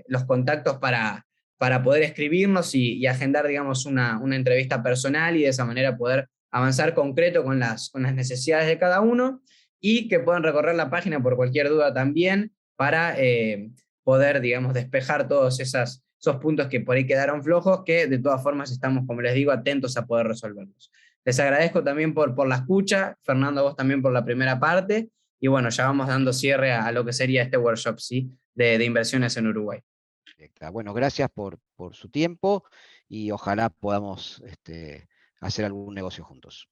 los contactos para poder escribirnos y agendar, digamos, una entrevista personal y de esa manera poder avanzar concreto con las necesidades de cada uno y que puedan recorrer la página por cualquier duda también para poder, digamos, despejar todos esos puntos que por ahí quedaron flojos, que de todas formas estamos, como les digo, atentos a poder resolverlos. Les agradezco también por la escucha, Fernando, a vos también por la primera parte, y bueno, ya vamos dando cierre a lo que sería este workshop, ¿sí? De inversiones en Uruguay. Bueno, gracias por su tiempo y ojalá podamos hacer algún negocio juntos.